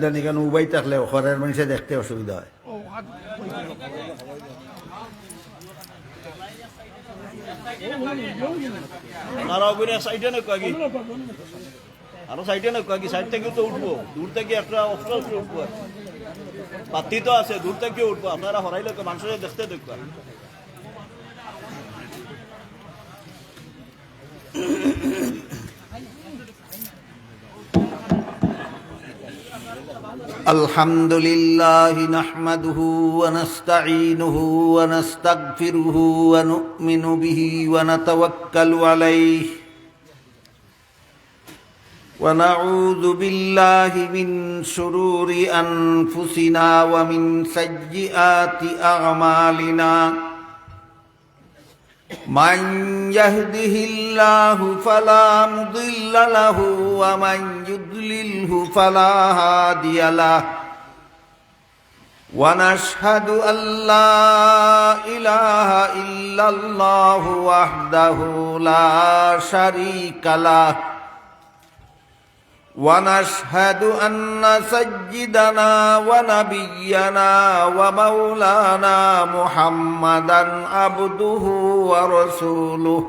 দেন এখানে উবাই থাকলে ঘরের মানুষে দেখতে অসুবিধা হয়। আরো সাইডে না কি সাইড থেকে তো উঠবো, দূর থেকে একটা অফিস উঠবো, বাতি তো আছে, দূর থেকে উঠবো। আপনারা হরাইলে মানুষের দেখতে দেখবেন। الحمد لله نحمده ونستعينه ونستغفره ونؤمن به ونتوكل عليه ونعوذ بالله من شرور أنفسنا ومن سيئات أعمالنا من يهده الله فلا مضل له ومن يضلله فلا هادي له ونشهد أن لا إله إلا الله وحده لا شريك له ونشهد أن سيدنا ونبينا ومولانا محمدا عبده ورسوله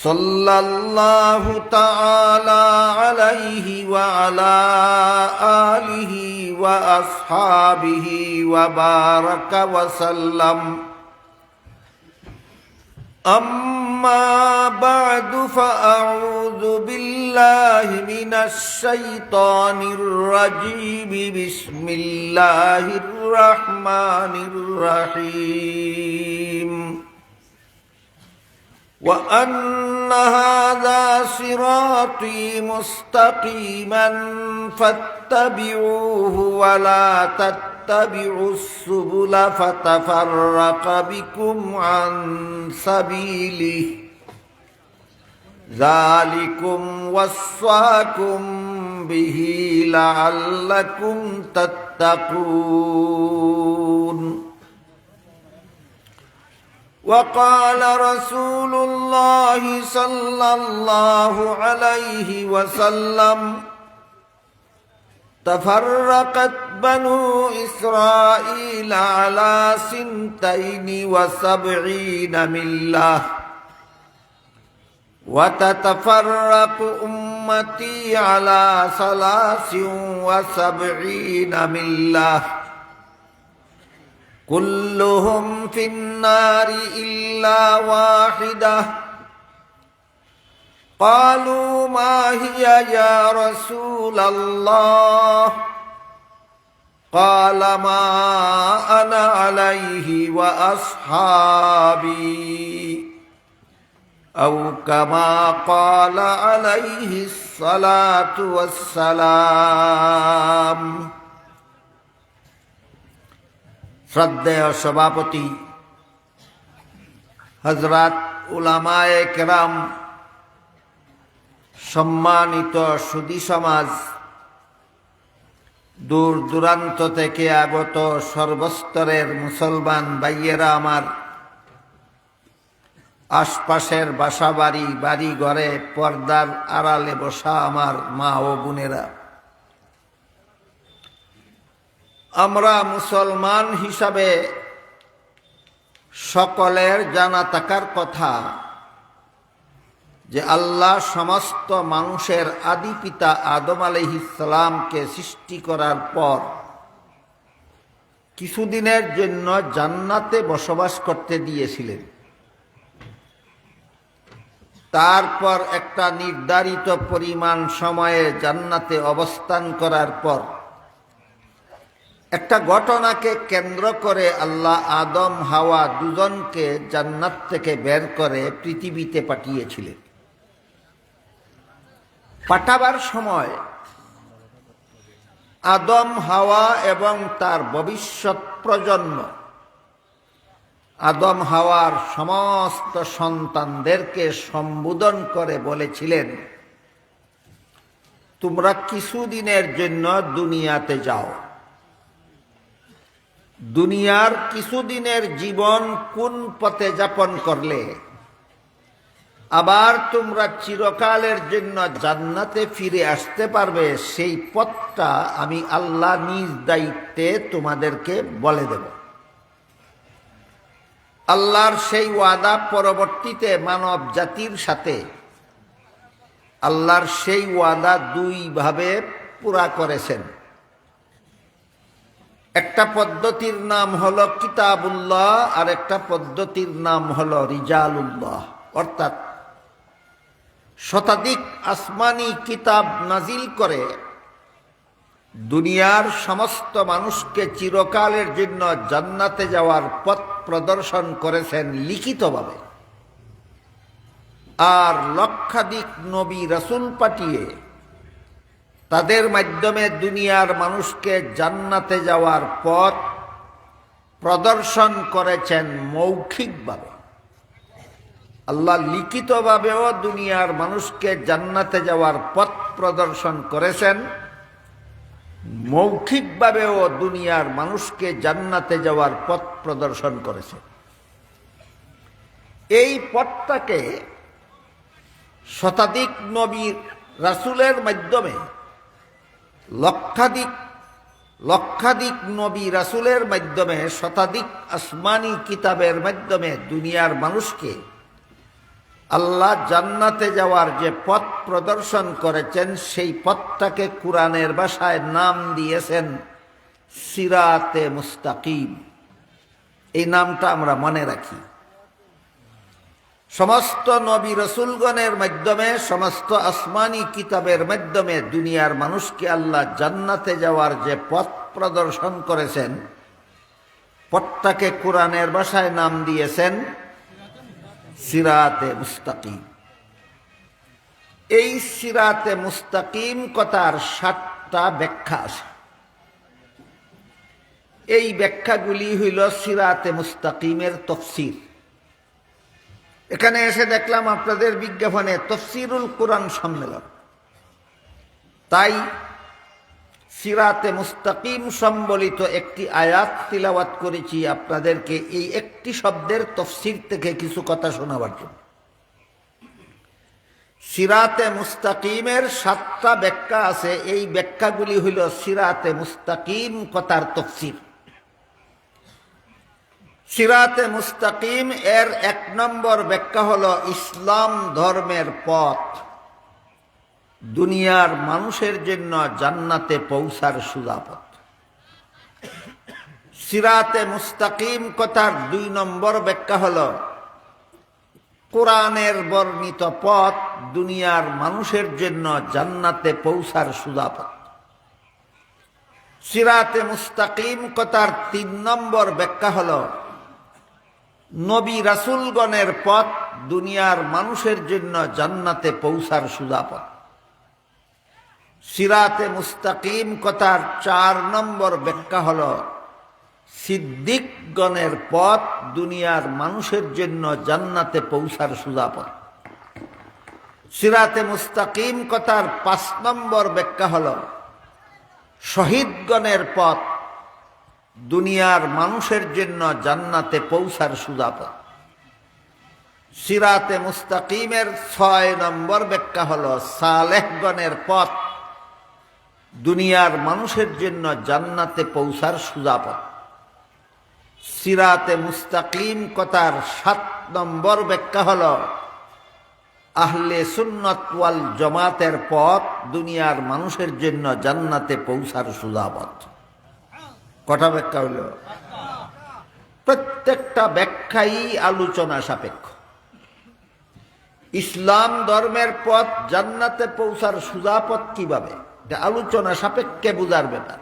صلى الله تعالى عليه وعلى آله وأصحابه وبارك وسلم. أما بعد فأعوذ بالله من الشيطان الرجيم. بسم الله الرحمن الرحيم. وأن هذا صراطي مستقيما فاتبعوه ولا تتبعوا السبل فتفرق بكم عن سبيله ذلكم وصاكم به لعلكم تتقون. وقال رسول الله صلى الله عليه وسلم تفرقت بنو إسرائيل على 72 ملة وتتفرق أمتي على 73 ملة كلهم في النار إلا واحدة. قالوا ما هي يا رسول الله؟ قال ما أنا عليه وأصحابي أو كما قال عليه الصلاة والسلام. শ্রদ্ধেয় সভাপতি, হযরত উলামায়ে কেরাম, সম্মানিত সুধী সমাজ, দূর দূরান্ত থেকে আগত সর্বস্তরের মুসলমান ভাইয়েরা আমার, আশপাশের বাসাবাড়ি, বাড়ি ঘরে পর্দার আড়ালে বসা আমার মা ও বোনেরা, আমরা মুসলমান হিসাবে সকলের জানা থাকার কথা যে আল্লাহ সমস্ত মানুষের আদি পিতা আদম আলাইহিস সালামকে সৃষ্টি করার পর কিছুদিনের জন্য জান্নাতে বসবাস করতে দিয়েছিলেন। তারপর একটা নির্ধারিত পরিমাণ সময়ে জান্নাতে অবস্থান করার পর একটা ঘটনাকে কেন্দ্র করে আল্লাহ আদম হাওয়া দুজনকে জান্নাত থেকে বের করে পৃথিবীতে পাঠিয়েছিলেন। পাঠাবার সময় আদম হাওয়া এবং তার ভবিষ্যৎ প্রজন্ম, আদম হাওয়ার সমস্ত সন্তানদেরকে সম্বোধন করে বলেছিলেন, তোমরা কিছুদিনের জন্য দুনিয়াতে যাও। দুনিয়ার কিছুদিনের জীবন কোন পথে যাপন করলে আবার তোমরা চিরকালের জন্য জান্নাতে ফিরে আসতে পারবে, সেই পথটা আমি আল্লাহ নিজ দায়িত্বে তোমাদেরকে বলে দেব। আল্লাহর সেই ওয়াদা পরবর্তীতে মানব জাতির সাথে আল্লাহর সেই ওয়াদা দুই ভাবে পুরা করেছেন। একটা পদ্ধতির নাম হলো কিতাবুল্লাহ, আর একটা পদ্ধতির নাম হলো রিজালুল্লাহ, অর্থাৎ শতাধিক আসমানি কিতাব নাজিল করে দুনিয়ার সমস্ত মানুষকে চিরকালের জন্য জান্নাতে যাওয়ার পথ প্রদর্শন করেছেন লিখিতভাবে, আর লক্ষাধিক নবী রাসূল পাঠিয়ে তাদের মাধ্যমে দুনিয়ার মানুষকে জান্নাতে যাওয়ার পথ প্রদর্শন করেছেন মৌখিকভাবে। আল্লাহ লিখিতভাবেও দুনিয়ার মানুষকে জান্নাতে যাওয়ার পথ প্রদর্শন করেছেন, মৌখিকভাবেও দুনিয়ার মানুষকে জান্নাতে যাওয়ার পথ প্রদর্শন করেছেন। এই পথটাকে শতাধিক নবী রাসূলের মাধ্যমে লক্ষাধিক নবী রাসূলের মাধ্যমে শতাধিক আসমানি কিতাবের মাধ্যমে দুনিয়ার মানুষকে আল্লাহ জান্নাতে যাওয়ার যে পথ প্রদর্শন করেছেন, সেই পথটাকে কুরআনের ভাষায় নাম দিয়েছেন সিরাতে মুস্তাকিম। এই নামটা আমরা মনে রাখি। সমস্ত নবী রাসূলগণের মাধ্যমে, সমস্ত আসমানি কিতাবের মাধ্যমে দুনিয়ার মানুষকে আল্লাহ জান্নাতে যাওয়ার যে পথ প্রদর্শন করেছেন, পথটাকে কুরআনের ভাষায় নাম দিয়েছেন সিরাতে মুস্তাকিম। এই সিরাতে মুস্তাকিম কথার 7টা ব্যাখ্যা আছে। এই ব্যাখ্যাগুলি হইল সিরাতে মুস্তাকিমের তাফসীর। এখানে এসে দেখলাম আপনাদের বিজ্ঞাপনে তাফসীরুল কুরআন সম্মেলন, তাই সিরাতে মুস্তাকিম সম্বলিত একটি আয়াত তিলাওয়াত করেছি আপনাদেরকে এই একটি শব্দের তাফসীর থেকে কিছু কথা শোনাবার জন্য। সিরাতে মুস্তাকিমের 7টা ব্যাখ্যা আছে। এই ব্যাখ্যাগুলি হইল সিরাতে মুস্তাকিম কথার তাফসীর। সিরাতে মুস্তাকিম এর 1 নম্বর ব্যাখ্যা হলো ইসলাম ধর্মের পথ, দুনিয়ার মানুষের জন্য জান্নাতে পৌঁছার সোজা পথ। সিরাতে মুস্তাকিম কথার 2 নম্বর ব্যাখ্যা হলো কোরআনের বর্ণিত পথ, দুনিয়ার মানুষের জন্য জান্নাতে পৌঁছার সোজা পথ। সিরাতে মুস্তাকিম কথার 3 নম্বর ব্যাখ্যা হলো নবী রাসূলগণের পথ, দুনিয়ার মানুষের জন্য জান্নাতে পৌঁছার সোজা পথ। সিরাতে মুস্তাকিম কথার 4 নম্বর ব্যাখ্যা হলো সিদ্দিকগণের পথ, দুনিয়ার মানুষের জন্য জান্নাতে পৌঁছার সোজা পথ। সিরাতে মুস্তাকিম কথার 5 নম্বর ব্যাখ্যা হলো শহীদগণের পথ, দুনিয়ার মানুষের জন্য জান্নাতে পৌঁছার সোজা পথ। সিরাতে মুস্তাকিমের 6 নম্বর ব্যাখ্যা হলো সালেহগণের পথ, দুনিয়ার মানুষের জন্য জান্নাতে পৌঁছার সোজা পথ। সিরাতে মুস্তাকিম কথার 7 নম্বর ব্যাখ্যা হলো আহলে সুন্নাত ওয়াল জামাতের পথ, দুনিয়ার মানুষের জন্য জান্নাতে পৌঁছার সোজা পথ। কটা ব্যাখ্যা হইল? প্রত্যেকটা ব্যাখ্যাই আলোচনা সাপেক্ষ। ইসলাম ধর্মের পথ, জান্নাতে পৌঁছার সোজা পথ কিভাবে, এটা আলোচনা সাপেক্ষে বুঝার ব্যাপার।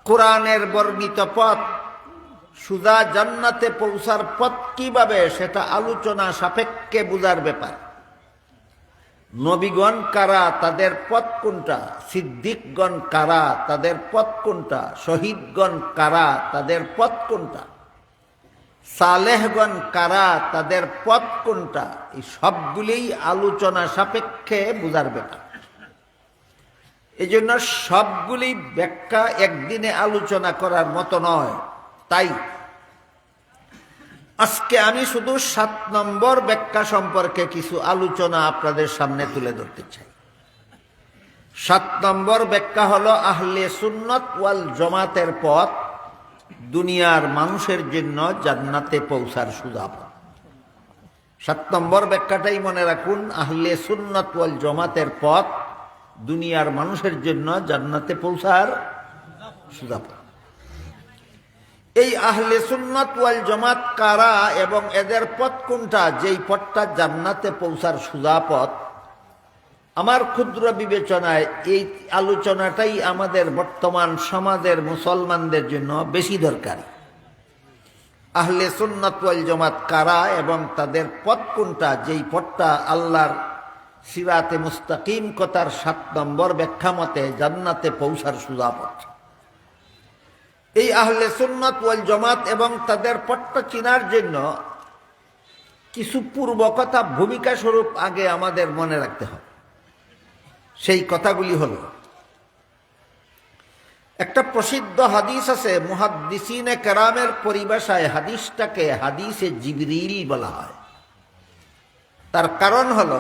কোরআনের বর্ণিত পথ, সোজা জান্নাতে পৌঁছার পথ কিভাবে, সেটা আলোচনা সাপেক্ষে বুঝার ব্যাপার। নবীগণ কারা, তাদের পথ কোনটা, সিদ্দিকগণ কারা, তাদের পথ কোনটা, শহীদগণ কারা, তাদের পথ কোনটা, সালেহগণ কারা, তাদের পথ কোনটা, এই সবগুলিই আলোচনা সাপেক্ষে বুঝার ব্যাপার। এই জন্য সবগুলি ব্যাখ্যা একদিনে আলোচনা করার মতো নয়। তাই আজকে আমি শুধু 7 নম্বর ব্যাখ্যা সম্পর্কে কিছু আলোচনা আপনাদের সামনে তুলে ধরতে চাই। 7 নম্বর ব্যাখ্যা হলো আহলে সুন্নাত ওয়াল জামাতের পথ দুনিয়ার মানুষের জন্য জান্নাতে পৌঁছার সোজা পথ। 7 নম্বর ব্যাখ্যাটাই মনে রাখুন, আহলে সুন্নাত ওয়াল জামাতের পথ দুনিয়ার মানুষের জন্য জান্নাতে পৌঁছার সোজা পথ। এই আহলে সুন্নাত ওয়াল জামাত কারা এবং এদের পথ কোনটা, যেই পথটা জান্নাতে পৌঁছার সোজা পথ, আমার ক্ষুদ্র বিবেচনায় এই আলোচনাটাই আমাদের বর্তমান সমাজের মুসলমানদের জন্য বেশি দরকারি। আহলে সুন্নাত ওয়াল জামাত কারা এবং তাদের পথ কোনটা, যেই পথটা আল্লাহর সিরাতে মুস্তাকিম কথার 7 নম্বর ব্যাখ্যা মতে জান্নাতে পৌঁছার সোজা পথ। এই আহলে সুন্নাত ওয়াল জামাত এবং তাদের পথটা চিনার জন্য কিছু পূর্ব কথা ভূমিকা স্বরূপ আগে আমাদের মনে রাখতে হবে। সেই কথাগুলি হল, একটা প্রসিদ্ধ হাদিস আছে, মুহাদ্দিসিনে কেরামের পরিভাষায় হাদিসটাকে হাদিসে জিবরিল বলা হয়। তার কারণ হল,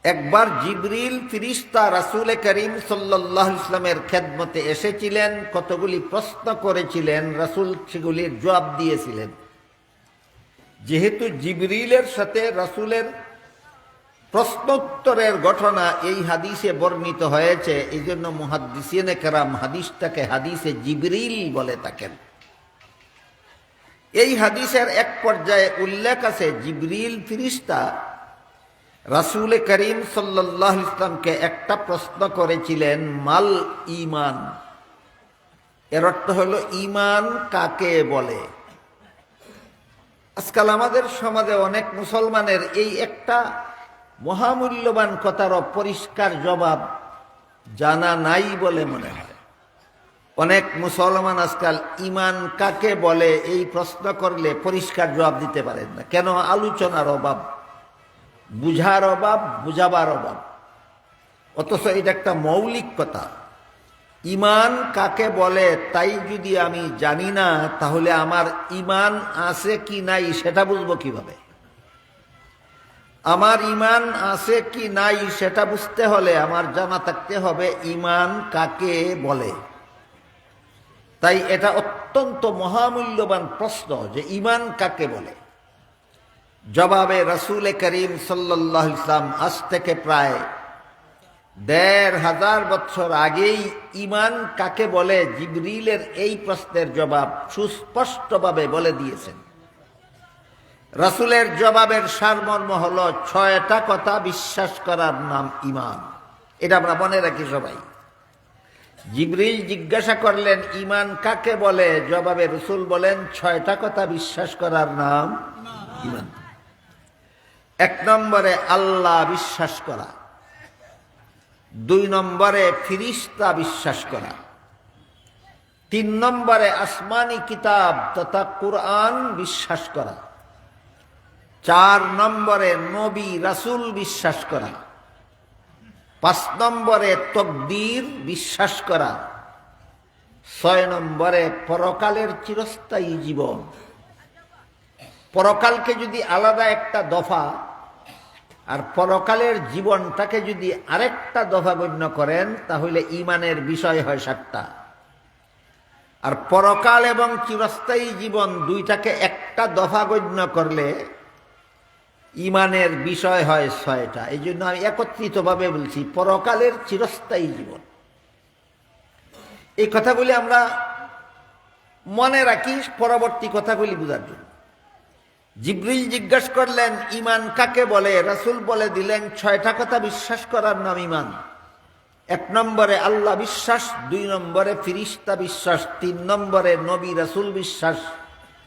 একবার জিবরিল ফিরিস্তা রাসূল করিম সাল্লাল্লাহু আলাইহি ওয়াসাল্লামের খেদমতে এসেছিলেন, কতগুলি প্রশ্ন করেছিলেন, রাসূল সেগুলির জবাব দিয়েছিলেন। যেহেতু জিবরিলের সাথে রাসূলের প্রশ্নোত্তরের ঘটনা এই হাদিসে বর্ণিত হয়েছে, এই জন্য মুহাদ্দিসিনে কেরাম হাদিসটাকে হাদিসে জিবরিল বলে থাকেন। এই হাদিসের এক পর্যায়ে উল্লেখ আছে, জিবরিল ফিরিস্তা রাসূল করিম সাল্লাল্লাহু আলাইহি ওয়াসাল্লামকে একটা প্রশ্ন করেছিলেন, মাল ঈমান। এর অর্থ হলো ঈমান কাকে বলে। আজকাল আমাদের সমাজে অনেক মুসলমানের এই একটা মহামূল্যবান কথার পরিষ্কার জবাব জানা নাই বলে মনে হয়। অনেক মুসলমান আজকাল ঈমান কাকে বলে এই প্রশ্ন করলে পরিষ্কার জবাব দিতে পারেন না। কেন? আলোচনার অভাব, বুঝার অভাব, বুঝাবার অভাব। অথচ এটা একটা মৌলিক কথা। ঈমান কাকে বলে তাই যদি আমি জানি না, তাহলে আমার ঈমান আছে কি নাই সেটা বুঝবো কিভাবে? আমার ঈমান আছে কি নাই সেটা বুঝতে হলে আমার জানা থাকতে হবে ঈমান কাকে বলে। তাই এটা অত্যন্ত মহামূল্যবান প্রশ্ন যে ঈমান কাকে বলে। জবাবে রাসূল করিম সাল্লাল্লাহু আলাইহি ওয়াসাল্লাম আজ থেকে প্রায় ১৫০০ বছর আগেই ঈমান কাকে বলে জিবরিলের এই প্রশ্নের জবাব সুস্পষ্টভাবে বলে দিয়েছেন। রাসূলের জবাবের সারমর্ম হল 6টা কথা বিশ্বাস করার নাম ঈমান। এটা আমরা মনে রাখি সবাই। জিবরিল জিজ্ঞাসা করলেন ঈমান কাকে বলে, জবাবে রাসূল বলেন 6টা কথা বিশ্বাস করার নাম ঈমান। 1 নম্বরে আল্লাহ বিশ্বাস করা, 2 নম্বরে ফিরিস্তা বিশ্বাস করা, 3 নম্বরে আসমানি কিতাব তথা কুরআন বিশ্বাস করা, 4 নম্বরে নবী রাসূল বিশ্বাস করা, 5 নম্বরে তকদীর বিশ্বাস করা, 6 নম্বরে পরকালের চিরস্থায়ী জীবন। পরকালকে যদি আলাদা একটা দফা আর পরকালের জীবনটাকে যদি আরেকটা দফা গণ্য করেন, তাহলে ঈমানের বিষয় হয় 7টা। আর পরকাল এবং চিরস্থায়ী জীবন দুইটাকে একটা দফা গণ্য করলে ঈমানের বিষয় হয় 6টা। এই জন্য আমি একত্রিতভাবে বলছি পরকালের চিরস্থায়ী জীবন। এই কথাগুলি আমরা মনে রাখি পরবর্তী কথাগুলি বোঝার জন্য। জিবরিল জিজ্ঞাসা করলেন ঈমান কাকে বলে, রাসূল বলে দিলেন 6টা কথা বিশ্বাস করার নাম ঈমান। 1 নম্বরে আল্লাহ বিশ্বাস, 2 নম্বরে ফিরিস্তা বিশ্বাস, 3 নম্বরে নবী রাসূল বিশ্বাস,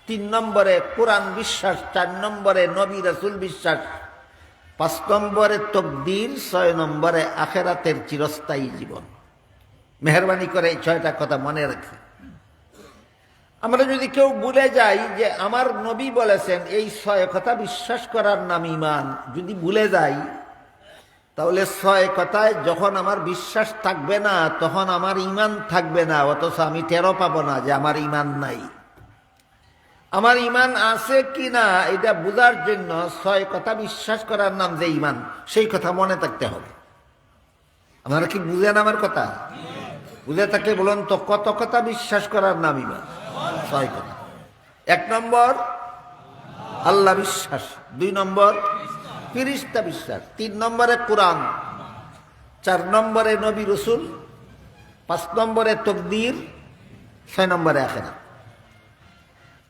3 নম্বরে কোরআন বিশ্বাস, 4 নম্বরে নবী রাসূল বিশ্বাস, 5 নম্বরে তকদীর, 6 নম্বরে আখিরাতের চিরস্থায়ী জীবন। মেহেরবানি করে এই 6টা কথা মনে রাখি। আমরা যদি কেউ ভুলে যাই যে আমার নবী বলেছেন এই 6 কথা বিশ্বাস করার নাম ঈমান, যদি ভুলে যাই তাহলে 6 কথায় যখন আমার বিশ্বাস থাকবে না তখন আমার ঈমান থাকবে না, অথচ আমি টেরও পাবো না যে আমার ঈমান নাই। আমার ইমান আছে কি না এটা বোঝার জন্য 6 কথা বিশ্বাস করার নাম যে ইমান, সেই কথা মনে থাকতে হবে। আপনারা কি বুঝেন আমার কথা? বুঝে থাকলে বলুন তো, কত কথা বিশ্বাস করার নাম ইমান? 6 কথা। 1 নম্বর আল্লাহ বিশ্বাস, 2 নম্বর ফেরেশতা বিশ্বাস, 3 নম্বরে কোরআন, 4 নম্বরে নবী রাসূল, 5 নম্বরে তাকদীর, 6 নম্বরে আখিরাত।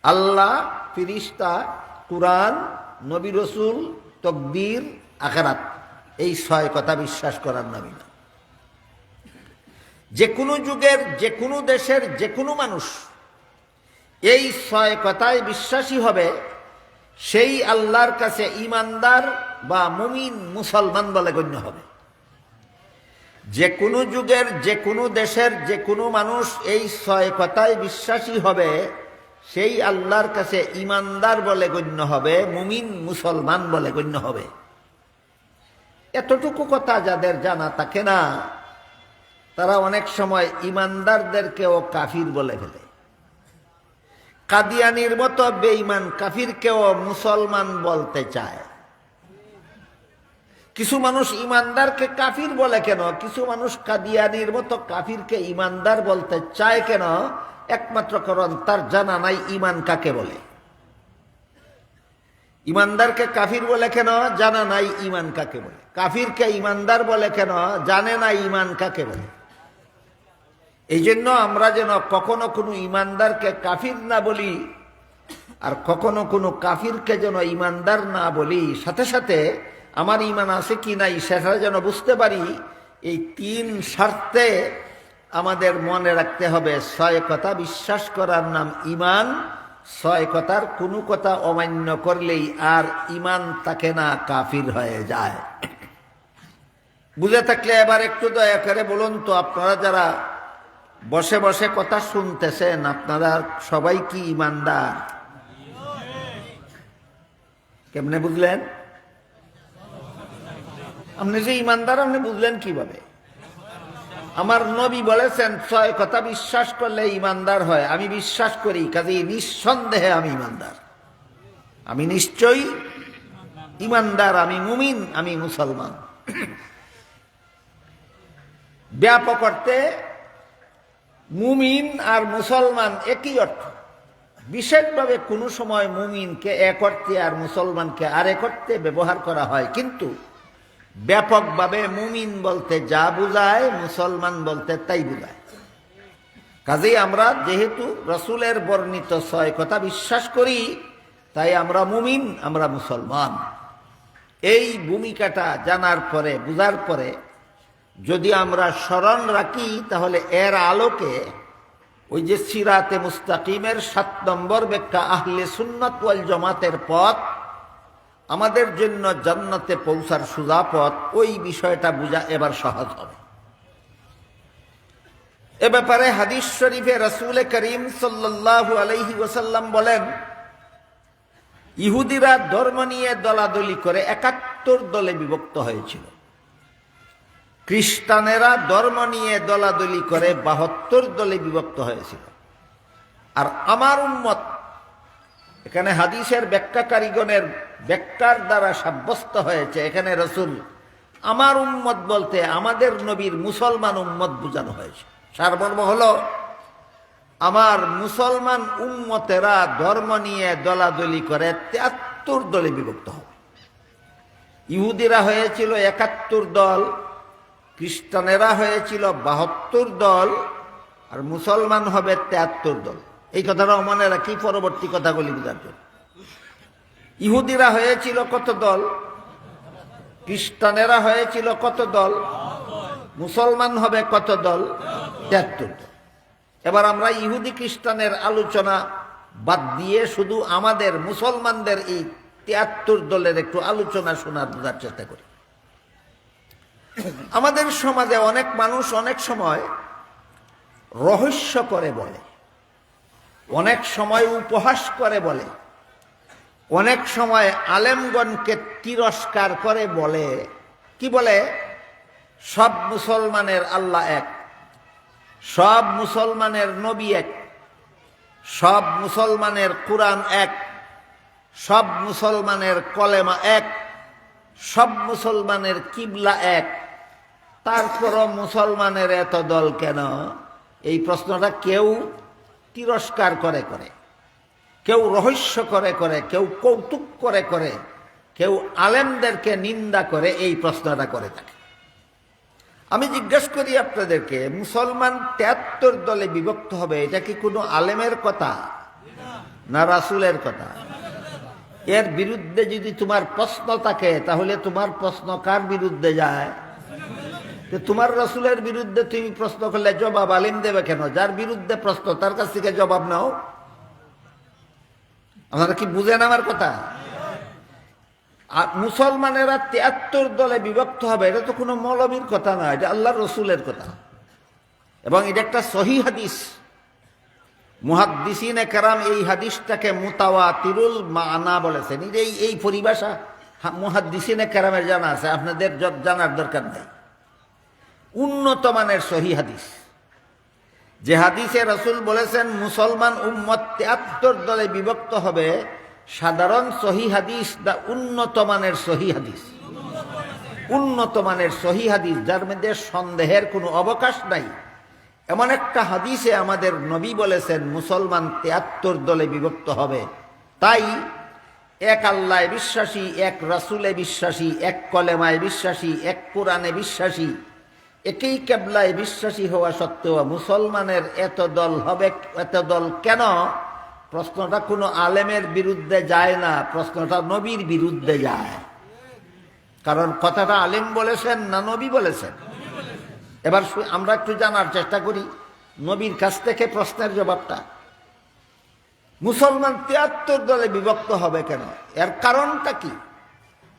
আল্লাহ, ফেরেশতা, কোরআন, নবী রাসূল, তাকদীর, আখিরাত, এই 6 কথা বিশ্বাস করার নাম ইমান। যে কোনো যুগের, যে কোনো দেশের, যে কোনো মানুষ এই 6 কথায় বিশ্বাসী হবে, সেই আল্লাহর কাছে ইমানদার বা মুমিন মুসলমান বলে গণ্য হবে। যে কোনো যুগের, যে কোনো দেশের, যে কোনো মানুষ এই 6 কথায় বিশ্বাসী হবে, সেই আল্লাহর কাছে ইমানদার বলে গণ্য হবে, মুমিন মুসলমান বলে গণ্য হবে। এতটুকু কথা যাদের জানা থাকে না, তারা অনেক সময় ইমানদারদেরকেও কাফির বলে ফেলে। কাদিয়ানির মতো বেঈমান কাফিরকেও মুসলমান বলতে চায়। কিছু মানুষ ইমানদারকে কাফির বলে কেন? কিছু মানুষ কাদিয়ানির মতো কাফিরকে ইমানদার বলতে চায় কেন? একমাত্র কারণ তার জানা নাই ইমান কাকে বলে। ইমানদারকে কাফির বলে কেন? জানা নাই ইমান কাকে বলে। কাফিরকে ইমানদার বলে কেন? জানে না ইমান কাকে বলে। এই জন্য আমরা যেন কখনো কোনো ইমানদারকে কাফির না বলি, আর কখনো কোনো কাফিরকে যেন ইমানদার না বলি। সাথে সাথে আমার ইমান আছে কি নাই সেটা যেন বুঝতে পারি। এই 3 শর্তে আমাদের মনে রাখতে হবে। 6 কথা বিশ্বাস করার নাম ইমান। 6 কথার কোনো কথা অমান্য করলেই আর ইমান থাকে না, কাফির হয়ে যায়। বুঝে থাকলে এবার একটু দয়া করে বলুন তো, আপনারা যারা বসে বসে কথা শুনতেছেন, আপনারা সবাই কি ইমানদার? কেমনে বুঝলেন? আপনি যে ইমানদার আপনি বুঝলেন কিভাবে? আমার নবী বলেছেন 6 কথা বিশ্বাস করলে ইমানদার হয়। আমি বিশ্বাস করি, কাজেই নিঃসন্দেহে আমি ইমানদার। আমি নিশ্চয়ই ইমানদার, আমি মুমিন, আমি মুসলমান। ব্যাপক অর্থে মুমিন আর মুসলমান একই অর্থ। বিশেষভাবে কোনো সময় মুমিনকে এক অর্থে আর মুসলমানকে আরেক অর্থে ব্যবহার করা হয়, কিন্তু ব্যাপকভাবে মুমিন বলতে যা বুঝায়, মুসলমান বলতে তাই বুঝায়। কাজেই আমরা যেহেতু রাসূলের বর্ণিত 6 কথা বিশ্বাস করি, তাই আমরা মুমিন, আমরা মুসলমান। এই ভূমিকাটা জানার পরে, বুঝার পরে যদি আমরা স্মরণ রাখি, তাহলে এর আলোকে ওই যে সিরাতে মুস্তাকিমের 7 নম্বর ব্যাখ্যা, আহলে সুন্নাত ওয়াল জামাতের পথ, আমাদের জন্য জান্নাতে পৌঁছার সোজা পথ, ওই বিষয়টা বোঝা এবার সহজ হবে। এ ব্যাপারে হাদিস শরীফে রাসূল করিম সাল্লাল্লাহু আলাইহি ওয়াসাল্লাম বলেন, ইহুদিরা ধর্ম নিয়ে দলাদলি করে 71 দলে বিভক্ত হয়েছিল। খ্রিস্টানেরা ধর্ম নিয়ে দলাদলি করে 72 দলে বিভক্ত হয়েছিল। আর আমার উম্মত, এখানে হাদিসের ব্যাখ্যাকারীগণের ব্যাখ্যার দ্বারা সাব্যস্ত হয়েছে, এখানে রাসূল আমার উম্মত বলতে আমাদের নবীর মুসলমান উম্মত বোঝানো হয়েছে। সারমর্ম হলো, আমার মুসলমান উম্মতেরা ধর্ম নিয়ে দলাদলি করে 73 দলে বিভক্ত হবে। ইহুদিরা হয়েছিল 71 দল, খ্রিস্টানেরা হয়েছিল 72 দল, আর মুসলমান হবে 73 দল। এই কথাটা মনে রাখি পরবর্তী কথাগুলি বোঝার জন্য। ইহুদিরা হয়েছিল কত দল? খ্রিস্টানেরা হয়েছিল কত দল? মুসলমান হবে কত দল? 73 দল। এবার আমরা ইহুদি খ্রিস্টানের আলোচনা বাদ দিয়ে শুধু আমাদের মুসলমানদের এই 73 দলের একটু আলোচনা শোনার বোঝার চেষ্টা করি। আমাদের সমাজে অনেক মানুষ অনেক সময় রহস্য করে বলে, অনেক সময় উপহাস করে বলে, অনেক সময় আলেমগণকে তিরস্কার করে বলে, কি বলে? সব মুসলমানের আল্লাহ এক, সব মুসলমানের নবী এক, সব মুসলমানের কোরআন এক, সব মুসলমানের কলেমা এক, সব মুসলমানের কিবলা এক, তারপরও মুসলমানের এত দল কেন? এই প্রশ্নটা কেউ তিরস্কার করে করে, কেউ রহস্য করে করে, কেউ কৌতুক করে করে, কেউ আলেমদেরকে নিন্দা করে এই প্রশ্নটা করে থাকে। আমি জিজ্ঞেস করি আপনাদেরকে, মুসলমান 73 দলে বিভক্ত হবে, এটা কি কোনো আলেমের কথা না রাসূলের কথা? এর বিরুদ্ধে যদি তোমার প্রশ্ন থাকে, তাহলে তোমার প্রশ্ন কার বিরুদ্ধে যায়? তোমার রাসূলের বিরুদ্ধে তুমি প্রশ্ন করলে জবাব আলেম দেবে কেন? যার বিরুদ্ধে প্রশ্ন তার কাছ থেকে জবাব নাও। আপনারা কি বুঝেন আমার কথা? মুসলমানেরা 73 দলে বিভক্ত হবে, এটা তো কোনো মৌলবীর কথা না, এটা আল্লাহর রসুলের কথা, এবং এটা একটা সহিহ হাদিস। মুহাদ্দিসিনে কেরাম এই হাদিসটাকে মুতাওয়াতিরুল মানা বলেছেন। এই পরিভাষা মুহাদ্দিসিনে কেরামের জানা আছে, আপনাদের জানার দরকার নেই। উন্নত মানের সহিহ হাদিস, যে হাদিসে রাসূল বলেছেন মুসলমান উম্মত 73 দলে বিভক্ত হবে, সাধারণ সহিহ হাদিস না উন্নত মানের সহিহ হাদিস? উন্নত মানের সহিহ হাদিস, যার মধ্যে সন্দেহের কোনো অবকাশ নাই। এমন একটা হাদিসে আমাদের নবী বলেছেন মুসলমান 73 দলে বিভক্ত হবে। তাই এক আল্লাহে বিশ্বাসী, এক রাসূলে বিশ্বাসী, এক কলেমায় বিশ্বাসী, এক কোরআনে বিশ্বাসী, একই কিবলায় বিশ্বাসী হওয়া সত্ত্বেও মুসলমানের এত দল হবে, এত দল কেন? প্রশ্নটা কোনো আলেমের বিরুদ্ধে যায় না, প্রশ্নটা নবীর বিরুদ্ধে যায়। কারণ কথাটা আলেম বলেছেন না নবী বলেছেন? এবার আমরা একটু জানার চেষ্টা করি নবীর কাছ থেকে প্রশ্নের জবাবটা। মুসলমান 73 দলে বিভক্ত হবে কেন? এর কারণটা কি?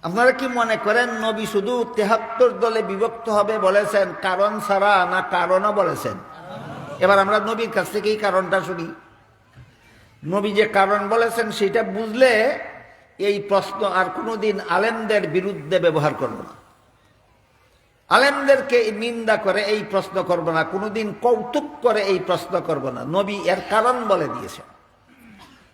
আপনারা কি মনে করেন নবী শুধু 73 দলে বিভক্ত হবে বলেছেন কারণ ছাড়া, না কারণও বলেছেন? এবার আমরা নবীর কাছ থেকে এই কারণটা শুনি। নবী যে কারণ বলেছেন সেটা বুঝলে এই প্রশ্ন আর কোনোদিন আলেমদের বিরুদ্ধে ব্যবহার করব না, আলেমদেরকে নিন্দা করে এই প্রশ্ন করব না, কোনোদিন কৌতুক করে এই প্রশ্ন করব না। নবী এর কারণ বলে দিয়েছেন।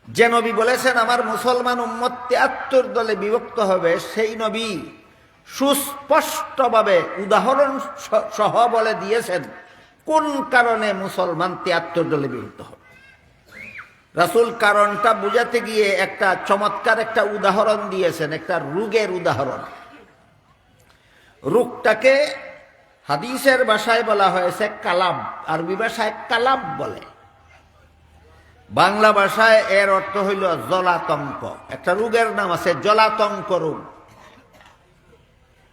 যে নবী বলেছেন আমার মুসলমান উম্মত 73 দলে বিভক্ত হবে, সেই নবী সুস্পষ্টভাবে উদাহরণ সহ বলে দিয়েছেন কোন কারণে মুসলমান 73 দলে বিভক্ত হবে। রাসূল কারণটা বুঝাতে গিয়ে একটা চমৎকার একটা উদাহরণ দিয়েছেন, একটা রোগের উদাহরণ। রোগটাকে হাদিসের ভাষায় বলা হয়েছে কালাব, আরবি ভাষায় কালাব বলে, বাংলা ভাষায় এর অর্থ হইল জলাতঙ্ক। একটা রোগের নাম আছে জলাতঙ্ক রোগ।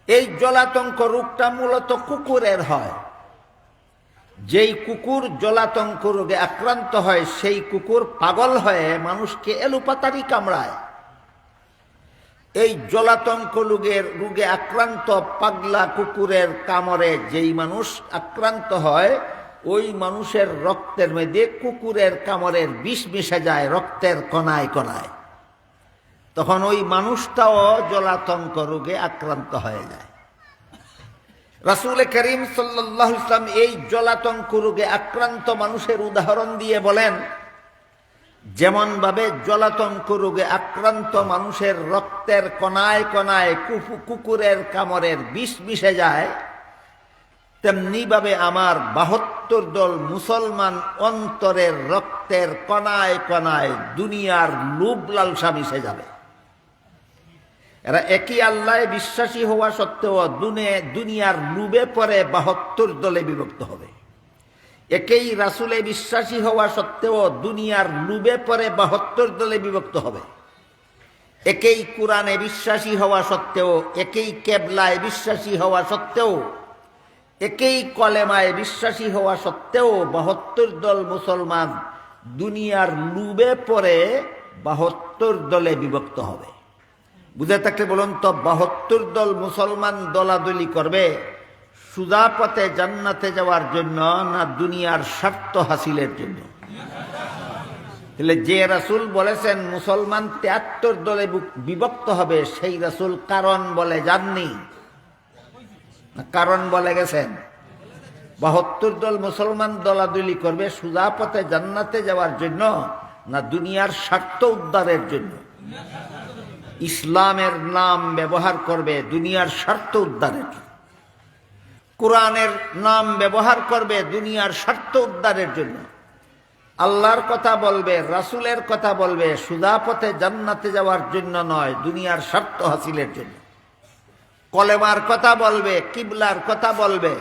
এই জলাতঙ্ক রোগটা মূলত কুকুরের হয়। যেই কুকুর জলাতঙ্ক রোগে আক্রান্ত হয়, সেই কুকুর পাগল হয়ে মানুষকে এলোপাতাড়ি কামড়ায়। এই জলাতঙ্ক রোগে আক্রান্ত পাগলা কুকুরের কামড়ে যেই মানুষ আক্রান্ত হয়, ওই মানুষের রক্তের মধ্যে কুকুরের কামড়ের বিষ মিশে যায় রক্তের কণায় কণায়। তখন ওই মানুষটাও জলাতঙ্ক রোগে আক্রান্ত হয়ে যায়। রাসূল করিম সাল্লাল্লাহু আলাইহি ওয়াসাল্লাম এই জলাতঙ্ক রোগে আক্রান্ত মানুষের উদাহরণ দিয়ে বলেন, যেমন ভাবে জলাতঙ্ক রোগে আক্রান্ত মানুষের রক্তের কণায় কণায় কুকুরের কামড়ের বিষ মিশে যায়, তেমনি ভাবে আমার 72 দল মুসলমান অন্তরের রক্তের কণায় কণায় দুনিয়ার লোভ লালসা মিশে যাবে। এরা একই আল্লাহে বিশ্বাসী হওয়া সত্ত্বেও দুনিয়ার লোভে পরে 72 দলে বিভক্ত হবে। একই রাসূলে বিশ্বাসী হওয়া সত্ত্বেও দুনিয়ার লোভে পরে 72 দলে বিভক্ত হবে। একই কোরআনে বিশ্বাসী হওয়া সত্ত্বেও, একই কিবলায় বিশ্বাসী হওয়া সত্ত্বেও, একই কলেমায় বিশ্বাসী হওয়া সত্ত্বেও 72 দল মুসলমান দুনিয়ার লোভে পরে 72 দলে বিভক্ত হবে। বুঝে থাকলে বলুন তো, 72 দল মুসলমান দলাদলি করবে সুজা পথে জান্নাতে যাওয়ার জন্য না দুনিয়ার স্বার্থ হাসিলের জন্য? তাহলে যে রাসূল বলেছেন মুসলমান 73 দলে বিভক্ত হবে, সেই রাসূল কারণ বলে যাননি, কারণ বলে গেছেন 72 দল মুসলমান দলাদলি করবে সুজা পথে জান্নাতে যাওয়ার জন্য, না দুনিয়ার স্বার্থ উদ্ধারের জন্য? ইসলামের নাম ব্যবহার করবে দুনিয়ার স্বার্থ উদ্ধারের জন্য, কোরআনের নাম ব্যবহার করবে দুনিয়ার স্বার্থ উদ্ধারের জন্য, আল্লাহর কথা বলবে, রাসূলের কথা বলবে সুদা পথে জান্নাতে যাওয়ার জন্য নয়, দুনিয়ার স্বার্থ হাসিলের জন্য। কলেমার কথা বলবে, কিবলার কথা বলবে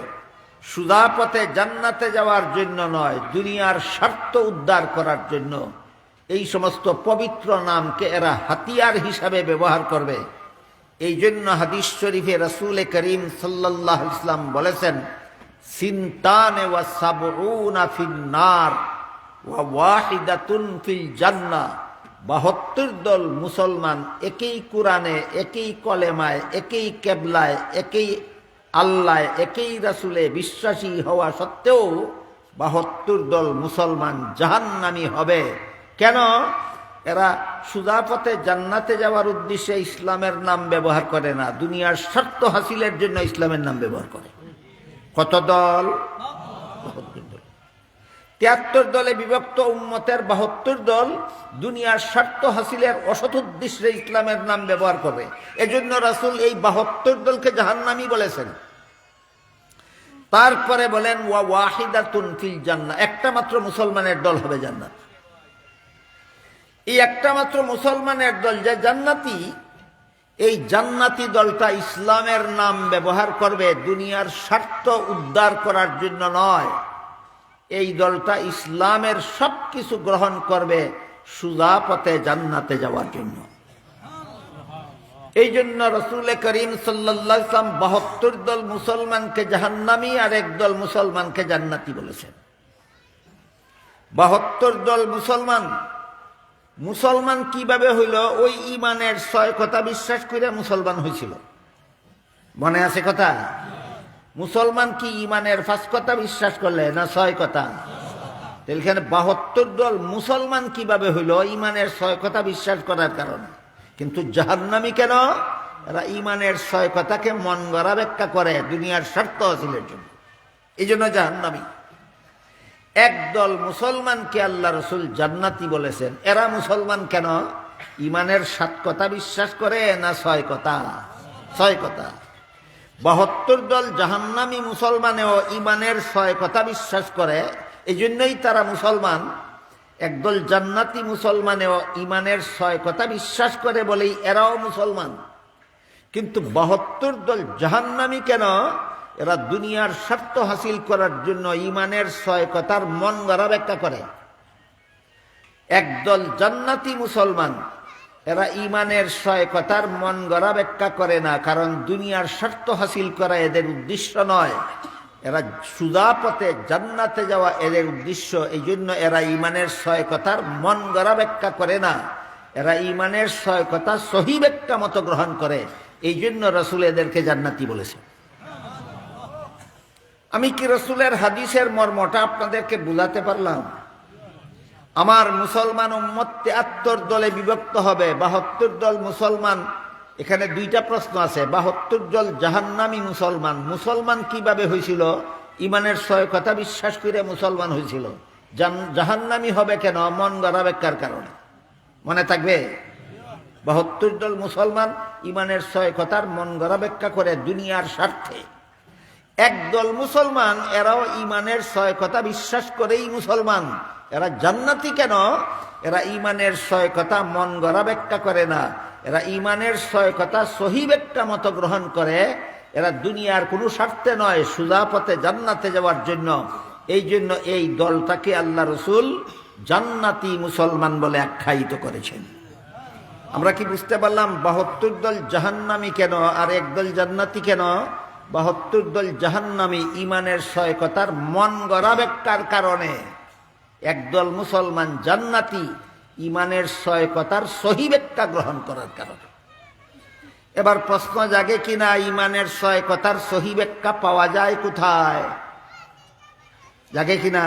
সুদা পথে জান্নাতে যাওয়ার জন্য নয়, দুনিয়ার স্বার্থ উদ্ধার করার জন্য। এই সমস্ত পবিত্র নামকে এরা হাতিয়ার হিসাবে ব্যবহার করবে। এই জন্য হাদিস শরীফে রাসূল করিম সাল্লাল্লাহু আলাইহি ওয়াসাল্লাম বলেছেন, সিনতানে ওয়া সাবউনা ফিন নার ওয়া ওয়াহিদাতুন ফিল জান্নাহ। 72 দল মুসলমান একই কোরআনে, একই কলেমায়, একই কেবলায়, একই আল্লাহ, একই রাসূলে বিশ্বাসী হওয়া সত্ত্বেও 72 দল মুসলমান জাহান্নামী হবে। কেন? এরা সুদা পথে জান্নাতে যাওয়ার উদ্দেশ্যে ইসলামের নাম ব্যবহার করে না, দুনিয়ার স্বার্থ হাসিলের জন্য ইসলামের নাম ব্যবহার করে। কত দল? 72 দল। 73 দলে বিভক্ত উম্মতের 72 দল দুনিয়ার স্বার্থ হাসিলের অসৎ উদ্দেশ্যে ইসলামের নাম ব্যবহার করে। এজন্য রাসূল এই 72 দলকে জাহান্নামী বলেছেন। তারপরে বলেন ওয়া ওয়াহিদাতুন ফিল জান্নাহ, একটা মাত্র মুসলমানের দল হবে জান্নাত। এই একটা মাত্র মুসলমানের দল যে জান্নাতি, এই জান্নাতি দলটা ইসলামের নাম ব্যবহার করবে দুনিয়ার স্বার্থ উদ্ধার করার জন্য নয়। এই দলটা ইসলামের সবকিছু গ্রহণ করবে সুজা পথে জান্নাতে যাওয়ার জন্য। এই জন্য রাসূল করিম সাল্লাল্লাহু আলাইহি ওয়াসাল্লাম 72 দল মুসলমানকে জাহান্নামী আর এক দল মুসলমানকে জান্নাতি বলেছেন। 72 দল মুসলমান কিভাবে হইল? ওই ইমানের 6 কথা বিশ্বাস করে মুসলমান হয়েছিল। মনে আছে কথা? মুসলমান কি ইমানের 5 কথা বিশ্বাস করলে না 6 কথা? এখানে 72 দল মুসলমান কিভাবে হইল? ইমানের 6 কথা বিশ্বাস করার কারণে। কিন্তু জাহান্নামী কেন? এরা ইমানের 6 কথাকে মন গড়া ব্যাখ্যা করে দুনিয়ার স্বার্থ হাসিলের জন্য, এই জন্য জাহান্নামী। একদল মুসলমানকে আল্লাহ রাসূল জান্নাতি বলেছেন। এরা মুসলমান কেন? ইমানের 7 কথা বিশ্বাস করে না 6 কথা? 6 কথা। 72 দল জাহান্নামী মুসলমানেও ইমানের 6 কথা বিশ্বাস করে, এই জন্যই তারা মুসলমান। একদল জান্নাতি মুসলমানেও ইমানের 6 কথা বিশ্বাস করে বলেই এরাও মুসলমান। কিন্তু 72 দল জাহান্নামী কেন? এরা দুনিয়ার স্বার্থ হাসিল করার জন্য ইমানের 6 কথার মন গড়া ব্যাখ্যা করে। একদল জান্নাতি মুসলমান, এরা ইমানের 6 কথার মন গড়া ব্যাখ্যা করে না, কারণ দুনিয়ার স্বার্থ হাসিল করা এদের উদ্দেশ্য নয়। এরা সুজা পথে জান্নাতে যাওয়া এদের উদ্দেশ্য। এই জন্য এরা ইমানের 6 কথার মন গড়া ব্যাখ্যা করে না, এরা ইমানের 6 কথা সহি ব্যাখ্যা মতো গ্রহণ করে। এই জন্য রাসূল এদেরকে জান্নাতি বলেছে। আমি কি রাসূলের হাদিসের মর্মটা আপনাদেরকে বুঝাতে পারলাম? আমার মুসলমান উম্মত 73 দলে বিভক্ত হবে, 72 দল মুসলমান। এখানে 2টা প্রশ্ন আছে। 72 দল জাহান্নামী মুসলমান কিভাবে হয়েছিল? ইমানের 6 কথা বিশ্বাস করে মুসলমান হয়েছিল। জাহান্নামী হবে কেন? মন গড়া ব্যাখ্যার কারণে। মনে থাকবে? 72 দল মুসলমান ইমানের 6 কথার মন গড়া ব্যাখ্যা করে দুনিয়ার স্বার্থে। একদল মুসলমান, এরাও ইমানের 6 কথা বিশ্বাস করেই মুসলমান। এরা জান্নাতি কেন? এরা ইমানের 6 কথা মন গড়া ব্যাখ্যা করে না, এরা ইমানের 6 কথা সহি ব্যাখ্যা মতো গ্রহণ করে। এরা দুনিয়ার কোনো স্বার্থে নয়, সুজা পথে জান্নাতে যাওয়ার জন্য। এই জন্য এই দলটাকে আল্লাহ রাসূল জান্নাতি মুসলমান বলে আখ্যায়িত করেছেন। আমরা কি বুঝতে পারলাম 72 দল জাহান্নামী কেন আর একদল জান্নাতি কেন? 72 দল জাহান্নামী ইমানের 6 কথার মন গড়া ব্যাখ্যার কারণে, একদল মুসলমান জান্নাতি ইমানের 6 কথার সহি ব্যাখ্যা গ্রহণ করার কারণে। এবার প্রশ্ন জাগে কিনা, ইমানের 6 কথার সহি ব্যাখ্যা পাওয়া যায় কোথায়? জাগে কিনা?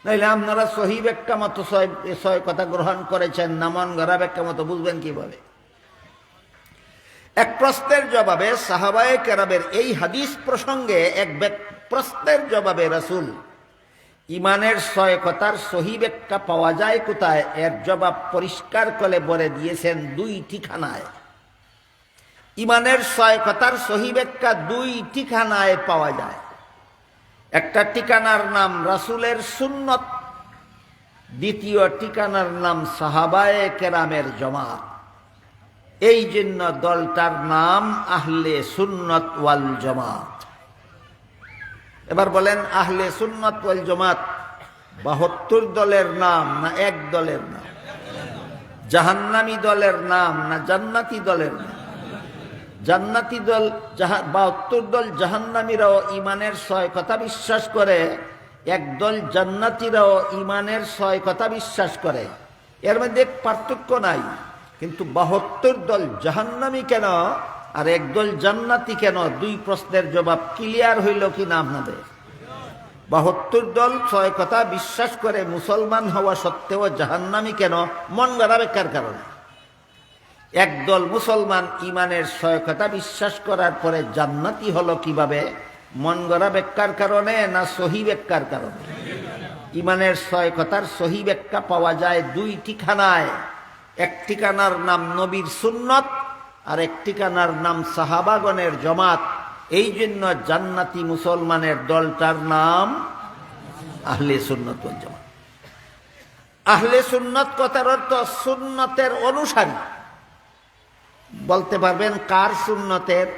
নাইলে আপনারা সহি ব্যাখ্যা মতো 6 কথা গ্রহণ করেছেন, না মন গড়া ব্যাখ্যা মতো বুঝবেন কিভাবে? এক প্রশ্নের জবাবে সাহাবায়ে কেরামের এই হাদিস প্রসঙ্গে এক প্রশ্নের জবাবে রাসূল ইমানের 6 কথার সহি ব্যাখ্যা পাওয়া যায় কোথায়? এর জবাব পরিষ্কার করে বলে দিয়েছেন 2 ঠিকানায়। ইমানের 6 কথার সহি ব্যাখ্যা 2 ঠিকানায় পাওয়া যায়। একটা ঠিকানার নাম রাসূলের সুন্নত, দ্বিতীয় ঠিকানার নাম সাহাবায়ে কেরামের জমাত। এই জন্য দলটার নাম আহলে সুন্নত ওয়াল জামাত। এবার বলেন, আহলে সুন্নত ওয়াল জামাত 72 দলের নাম না এক দলের নাম? জাহান্নামী দলের নাম না জান্নাতি দলের নাম? জান্নাতি দল 72 দল জাহান্নামীরাও ইমানের 6 কথা বিশ্বাস করে, একদল জান্নাতীরাও ইমানের 6 কথা বিশ্বাস করে। এর মধ্যে পার্থক্য নাই। কিন্তু 72 দল জাহান্নামী কেন আর একদল জান্নাতি কেন? 2 প্রশ্নের জবাব ক্লিয়ার হইল কি না আপনাদের? 72 দল 6 কথা বিশ্বাস করে, মুসলমান হওয়া সত্ত্বেও জাহান্নামী কেন? মন গড়া ব্যাখ্যার কারণে। একদল মুসলমান ইমানের 6 কথা বিশ্বাস করার পরে জান্নাতি হলো কিভাবে? মন গড়া ব্যাখ্যার কারণে না সহি ব্যাখ্যার কারণে? ইমানের 6 কথার সহি ব্যাখ্যা পাওয়া যায় 2 ঠিকানায়। এক ঠিকানার নাম নবীর সুন্নত আর এক ঠিকানার নাম সাহাবাগণের জমাত। এই জন্য জান্নাতি মুসলমানের দলটার নাম আহলে সুন্নত ওয়াল জামাত। আহলে সুন্নত কথার অর্থ সুন্নতের অনুসারী। বলতে পারবেন কার সুন্নতের?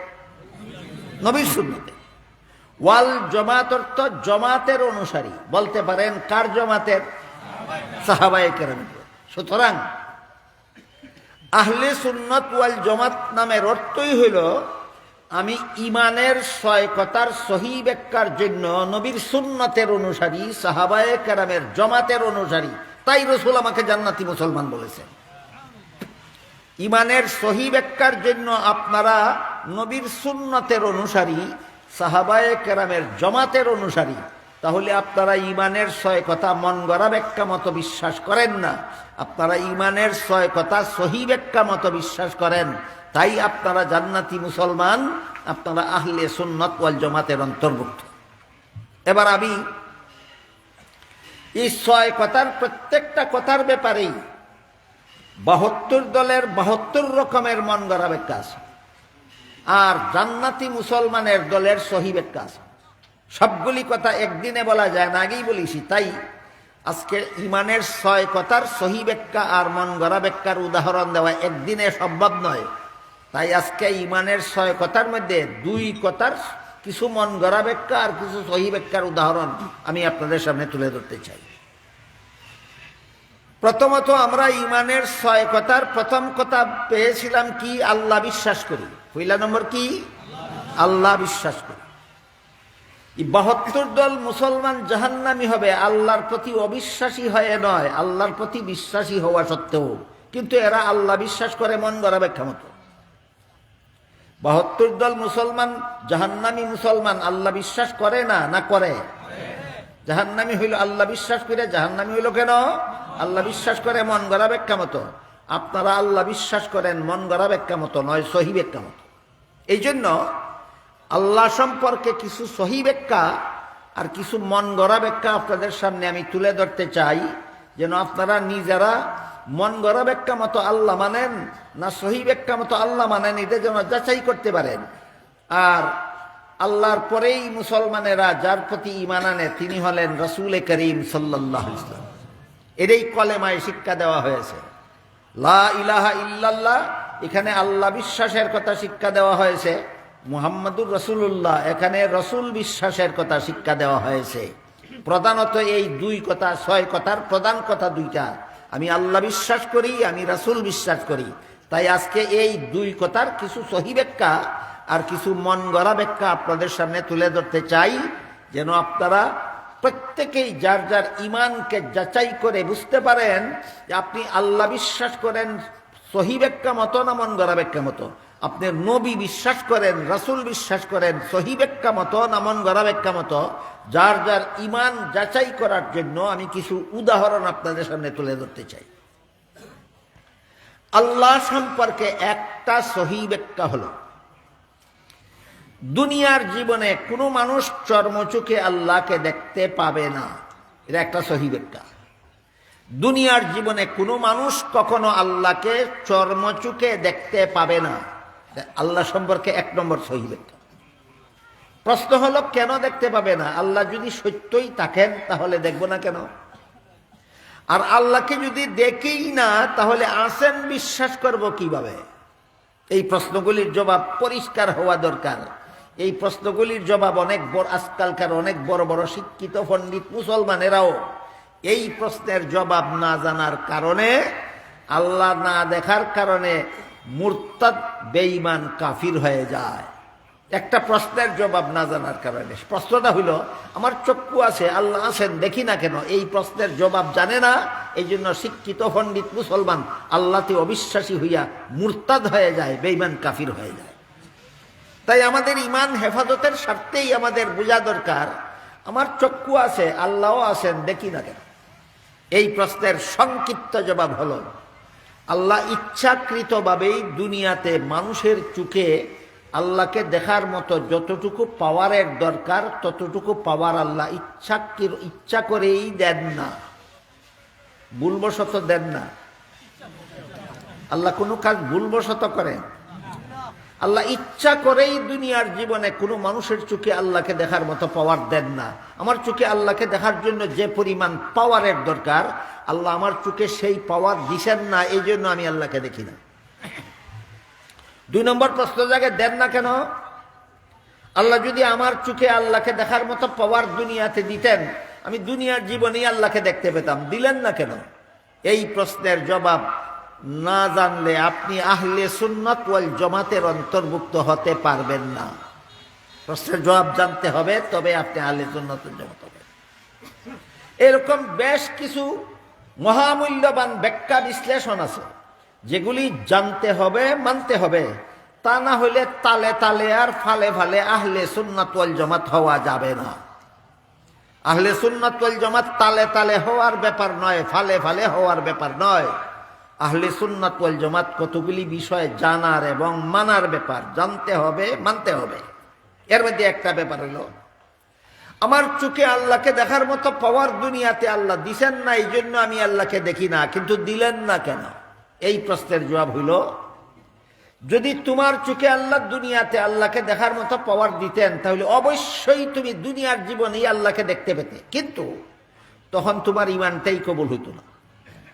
নবীর সুন্নতের। ওয়াল জামাত অর্থ জমাতের অনুসারী। বলতে পারেন কার জমাতের? সাহাবায়ে কেরামের। সুতরাং আহলে সুন্নত ওয়াল জামাত নামের অর্থই হইল আমি ইমানের 6 কথার সহি ব্যাখ্যার জন্য নবীর সুন্নতের অনুসারী, সাহাবায়ে কেরামের জমাতের অনুসারী। তাই রাসূল আমাকে জান্নাতি মুসলমান বলেছেন। ইমানের সহি ব্যাখ্যার জন্য আপনারা নবীর সুন্নতের অনুসারী, সাহাবায়ে কেরামের জমাতের অনুসারী। তাহলে আপনারা ইমানের 6 কথা মন গড়া ব্যাখ্যা মতো বিশ্বাস করেন না, আপনারা ইমানের 6 কথা সহি ব্যাখ্যা মতো বিশ্বাস করেন। তাই আপনারা জান্নাতি মুসলমান, আপনারা আহলে সুন্নাত ওয়াল জামাতের অন্তর্ভুক্ত। এবার আমি এই 6 কথার প্রত্যেকটা কথার ব্যাপারেই 72 দলের 72 রকমের মন গড়া ব্যাখ্যা আছে, আর জান্নাতি মুসলমানের দলের সহি ব্যাখ্যা আছে। সবগুলি কথা একদিনে বলা যায় না, আগেই বলেছি। তাই আজকে ইমানের 6 কথার সহি ব্যাখ্যা আর মন গড়া ব্যাখ্যার উদাহরণ দেওয়া একদিনে সম্ভব নয়। তাই আজকে ইমানের 6 কথার মধ্যে 2 কথার কিছু মন গড়া ব্যাখ্যা আর কিছু সহি ব্যাখ্যার উদাহরণ আমি আপনাদের সামনে তুলে ধরতে চাই। প্রথমত আমরা ইমানের 6 কথার প্রথম কথা পেয়েছিলাম কি? আল্লাহ বিশ্বাস করি। পয়লা নম্বর কি? আল্লাহ বিশ্বাস করি। 72 দল মুসলমান জাহান্নামী হবে আল্লাহর প্রতি অবিশ্বাসী হয়ে নয়, আল্লাহর প্রতি বিশ্বাসী হওয়া সত্ত্বেও। কিন্তু এরা আল্লাহ বিশ্বাস করে মন গড়া ব্যাখ্যা মতো। 72 দল মুসলমান জাহান্নামী মুসলমান আল্লাহ বিশ্বাস করে না, না করে? জাহান্নামী হইল আল্লাহ বিশ্বাস করে, জাহান্নামী হইল কেন? আল্লাহ বিশ্বাস করে মন গড়া ব্যাখ্যা মতো। আপনারা আল্লাহ বিশ্বাস করেন মন গড়া ব্যাখ্যা মতো নয়, সহি ব্যাখ্যা মতো। এই জন্য আল্লাহ সম্পর্কে কিছু সহি ব্যাখ্যা আর কিছু মন গড়া ব্যাখ্যা আপনাদের সামনে আমি তুলে ধরতে চাই, যেন আপনারা নিজেরা মন গড়া ব্যাখ্যা মতো আল্লাহ মানেন না সহি ব্যাখ্যা মতো আল্লাহ মানেন, এটা যেন যাচাই করতে পারেন। আর আল্লাহর পরেই মুসলমানেরা যার প্রতি ঈমান আনে তিনি হলেন রাসূল করিম সাল্লাল্লাহু আলাইহি ওয়াসাল্লাম। এটাই কলেমায় শিক্ষা দেওয়া হয়েছে। লা ইলাহা ইল্লাল্লাহ, এখানে আল্লাহ বিশ্বাসের কথা শিক্ষা দেওয়া হয়েছে। মুহাম্মাদুর রাসূলুল্লাহ, এখানে রসুল বিশ্বাসের কথা শিক্ষা দেওয়া হয়েছে। প্রধানত এই 2 কথা, 6 কথার প্রধান কথা 2টা। আমি আল্লাহ বিশ্বাস করি, আমি রাসূল বিশ্বাস করি। তাই আজকে এই 2 কথার কিছু সহি ব্যাখ্যা আর কিছু মন গড়া ব্যাখ্যা আপনাদের সামনে তুলে ধরতে চাই, যেন আপনারা প্রত্যেকেই যার যার ঈমানকে যাচাই করে বুঝতে পারেন যে আপনি আল্লাহ বিশ্বাস করেন সহি ব্যাখ্যা মতো না মন গড়া ব্যাখ্যা মতো। আপনি নবী বিশ্বাস করেন, রাসূল বিশ্বাস করেন সহি ব্যাখ্যা মতো না মন গড়া ব্যাখ্যা মতো। যার যার ঈমান যাচাই করার জন্য আমি কিছু উদাহরণ আপনাদের সামনে তুলে ধরতে চাই। আল্লাহ সম্পর্কে একটা সহি ব্যাখ্যা হলো, দুনিয়ার জীবনে কোনো মানুষ চর্মচোখে আল্লাহকে দেখতে পাবে না। এটা একটা সহি ব্যাখ্যা। দুনিয়ার জীবনে কোনো মানুষ কখনো আল্লাহকে চর্মচুকে দেখতে পাবে না, আল্লাহ সম্পর্কে এক নম্বর সহি ব্যাখ্যা। প্রশ্ন হলো কেন দেখতে পাবে না? আল্লাহ যদি সত্যই থাকেন তাহলে দেখব না কেন? আর আল্লাহকে যদি দেখেই না তাহলে আছেন বিশ্বাস করব কিভাবে? এই প্রশ্নগুলির জবাব পরিষ্কার হওয়া দরকার। এই প্রশ্নগুলির জবাব অনেক বড়, আজকালকার অনেক বড় বড় শিক্ষিত পণ্ডিত মুসলমানেরাও এই প্রশ্নের জবাব না জানার কারণে, আল্লাহ না দেখার কারণে মুরতাদ বেঈমান কাফির হয়ে যায়। একটা প্রশ্নের জবাব না জানার কারণে। প্রশ্নটা হইল, আমার চক্ষু আছে, আল্লাহ আছেন, দেখি না কেন? এই প্রশ্নের জবাব জানে না, এই জন্য শিক্ষিত পণ্ডিত মুসলমান আল্লাহতে অবিশ্বাসী হইয়া মুরতাদ হয়ে যায়, বেঈমান কাফির হয়ে যায়। তাই আমাদের ইমান হেফাজতের স্বার্থেই আমাদের বোঝা দরকার, আমার চক্ষু আছে, আল্লাহও আছেন, দেখি না কেন? এই প্রশ্নের সংক্ষিপ্ত জবাব হলো, আল্লাহ ইচ্ছাকৃতভাবেই দুনিয়াতে মানুষের চোখে আল্লাহকে দেখার মতো যতটুকু পাওয়ারের দরকার ততটুকু পাওয়ার আল্লাহ ইচ্ছা করেই দেন না, ভুলবশত দেন না। আল্লাহ কোনো কাজ ভুলবশত করেন? আল্লাহ ইচ্ছা করেই দুনিয়ার জীবনে কোনো মানুষের চোখে আল্লাহকে দেখার মতো পাওয়ার দেন না। আমার চোখে আল্লাহকে দেখার জন্য যে পরিমাণ পাওয়ারের দরকার, আল্লাহ আমার চোখে সেই পাওয়ার দিছেন না, এই জন্য আমি আল্লাহকে দেখি না। 2 নম্বর প্রশ্ন জাগে, দেন না কেন? আল্লাহ যদি আমার চোখে আল্লাহকে দেখার মতো পাওয়ার দুনিয়াতে দিতেন, আমি দুনিয়ার জীবনেই আল্লাহকে দেখতে পেতাম, দিলেন না কেন? এই প্রশ্নের জবাব না জানলে আপনি আহলে সুন্নাত ওয়াল জামাতের অন্তর্ভুক্ত হতে পারবেন না। প্রশ্নের জবাব জানতে হবে, তবে আপনি আহলে সুন্নাত ওয়াল জামাত হবেন। এরকম বেশ কিছু মহামূল্যবান ব্যাখ্যা বিশ্লেষণ আছে যেগুলি জানতে হবে, মানতে হবে। তা না হলে তালে তালে আর ফালে ফালে আহলে সুন্নাত ওয়াল জামাত হওয়া যাবে না। আহলে সুন্নাত ওয়াল জামাত তালে তালে হওয়ার ব্যাপার নয়, ফালে ফালে হওয়ার ব্যাপার নয়। আহলে সুন্নাত ওয়াল জামাত কতগুলি বিষয় জানার এবং মানার ব্যাপার, জানতে হবে, মানতে হবে। এর মধ্যে একটা ব্যাপার হলো, আমার চোখে আল্লাহকে দেখার মতো পাওয়ার দুনিয়াতে আল্লাহ দিছেন না, এই জন্য আমি আল্লাহকে দেখি না। কিন্তু দিলেন না কেন? এই প্রশ্নের জবাব হইল, যদি তোমার চোখে আল্লাহ দুনিয়াতে আল্লাহকে দেখার মতো পাওয়ার দিতেন তাহলে অবশ্যই তুমি দুনিয়ার জীবনেই আল্লাহকে দেখতে পেতে, কিন্তু তখন তোমার ইমানটাই কবুল হইত না।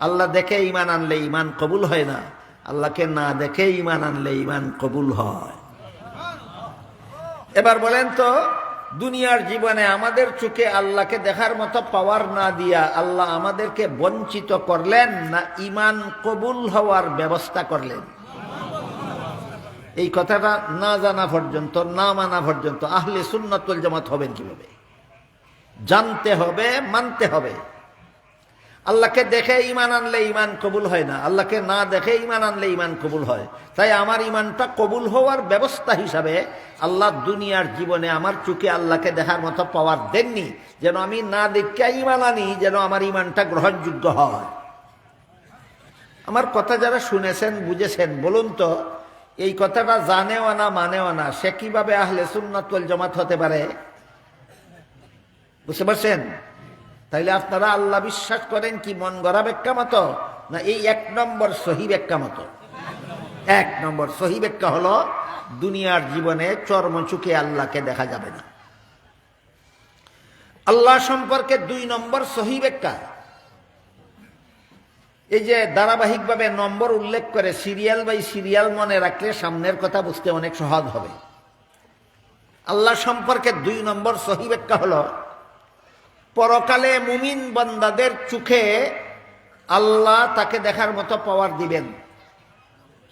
আল্লাহ দেখে ইমান আনলে ইমান কবুল হয় না, আল্লাহকে না দেখে ইমান আনলে ইমান কবুল হয়। এবার বলেন তো, দুনিয়ার জীবনে আমাদের চোখে আল্লাহকে দেখার মতো পাওয়ার না দিয়া আল্লাহ আমাদেরকে বঞ্চিত করলেন না ইমান কবুল হওয়ার ব্যবস্থা করলেন? এই কথাটা না জানা পর্যন্ত, না মানা পর্যন্ত আহলে সুন্নাত ওয়াল জামাত হবেন কিভাবে? জানতে হবে, মানতে হবে। আল্লাহকে দেখে ইমান আনলে ইমান কবুল হয় না, আল্লাহকে না দেখে ইমান আনলে ইমান কবুল হয়। তাই আমার ইমানটা কবুল হওয়ার ব্যবস্থা হিসাবে আল্লাহ দুনিয়ার জীবনে আমার চোখে আল্লাহকে দেখার মতো পাওয়ার দেননি, যেন আমি না দেখে ইমান আনি, যেন আমার ইমানটা গ্রহণযোগ্য হয়। আমার কথা যারা শুনেছেন, বুঝেছেন, বলুন তো, এই কথাটা জানেও না মানেও না, সে কিভাবে আহলে সুন্নাত ওয়াল জামাত হতে পারে? বুঝতে পারছেন? তাইলে আপনারা আল্লাহ বিশ্বাস করেন কি মন গড়া ব্যাখ্যা মতো, না এই 1 নম্বর সহি ব্যাখ্যা মতো? 1 নম্বর সহি ব্যাখ্যা হলো, দুনিয়ার জীবনে চর্মচুকে আল্লাহকে দেখা যাবে না। আল্লাহ সম্পর্কে 2 নম্বর সহি ব্যাখ্যা, এই যে ধারাবাহিকভাবে নম্বর উল্লেখ করে সিরিয়াল বাই সিরিয়াল মনে রাখলে সামনের কথা বুঝতে অনেক সহজ হবে। আল্লাহ সম্পর্কে 2 নম্বর সহি ব্যাখ্যা হলো, পরকালে মুমিন বান্দাদের চোখে আল্লাহ তাকে দেখার মতো পাওয়ার দিবেন।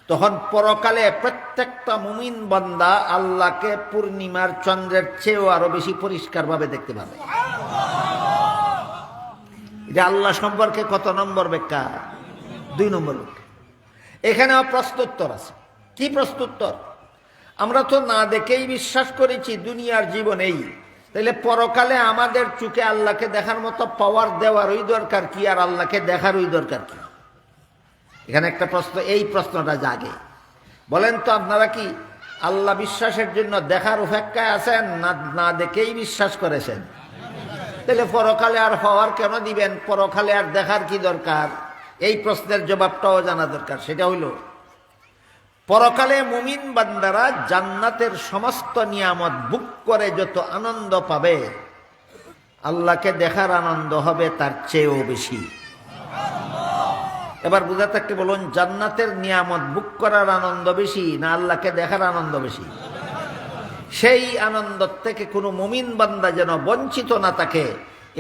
তখন পরকালে প্রত্যেকটা মুমিন বান্দা আল্লাহকে পূর্ণিমার চন্দ্রের চেয়েও আরো বেশি পরিষ্কারভাবে দেখতে পাবে। এটা আল্লাহ সম্পর্কে কত নম্বর ব্যাখ্যা? 2 নম্বর ব্যাখ্যা। এখানেও প্রশ্নোত্তর আছে। কি প্রশ্নোত্তর? আমরা তো না দেখেই বিশ্বাস করেছি দুনিয়ার জীবনেই, তাহলে পরকালে আমাদের চোখে আল্লাহকে দেখার মতো পাওয়ার দেওয়ার ওই দরকার কি, আর আল্লাহকে দেখার ওই দরকার কি? এখানে একটা প্রশ্ন, এই প্রশ্নটা জাগে। বলেন তো, আপনারা কি আল্লাহ বিশ্বাসের জন্য দেখার অপেক্ষায় আছেন, না না দেখেই বিশ্বাস করেছেন? তাহলে পরকালে আর হওয়ার কেন দিবেন? পরকালে আর দেখার কি দরকার? এই প্রশ্নের জবাবটাও জানা দরকার। সেটা হইল, পরকালে মুমিন বান্দারা জান্নাতের সমস্ত নিয়ামত ভোগ করে যত আনন্দ পাবে, আল্লাহকে দেখার আনন্দ হবে তার চেয়েও বেশি। এবার বুঝা থাকতে বলুন, জান্নাতের নিয়ামত ভোগ করার আনন্দ বেশি না আল্লাহকে দেখার আনন্দ বেশি? সেই আনন্দ থেকে কোনো মুমিন বান্দা যেন বঞ্চিত না থাকে,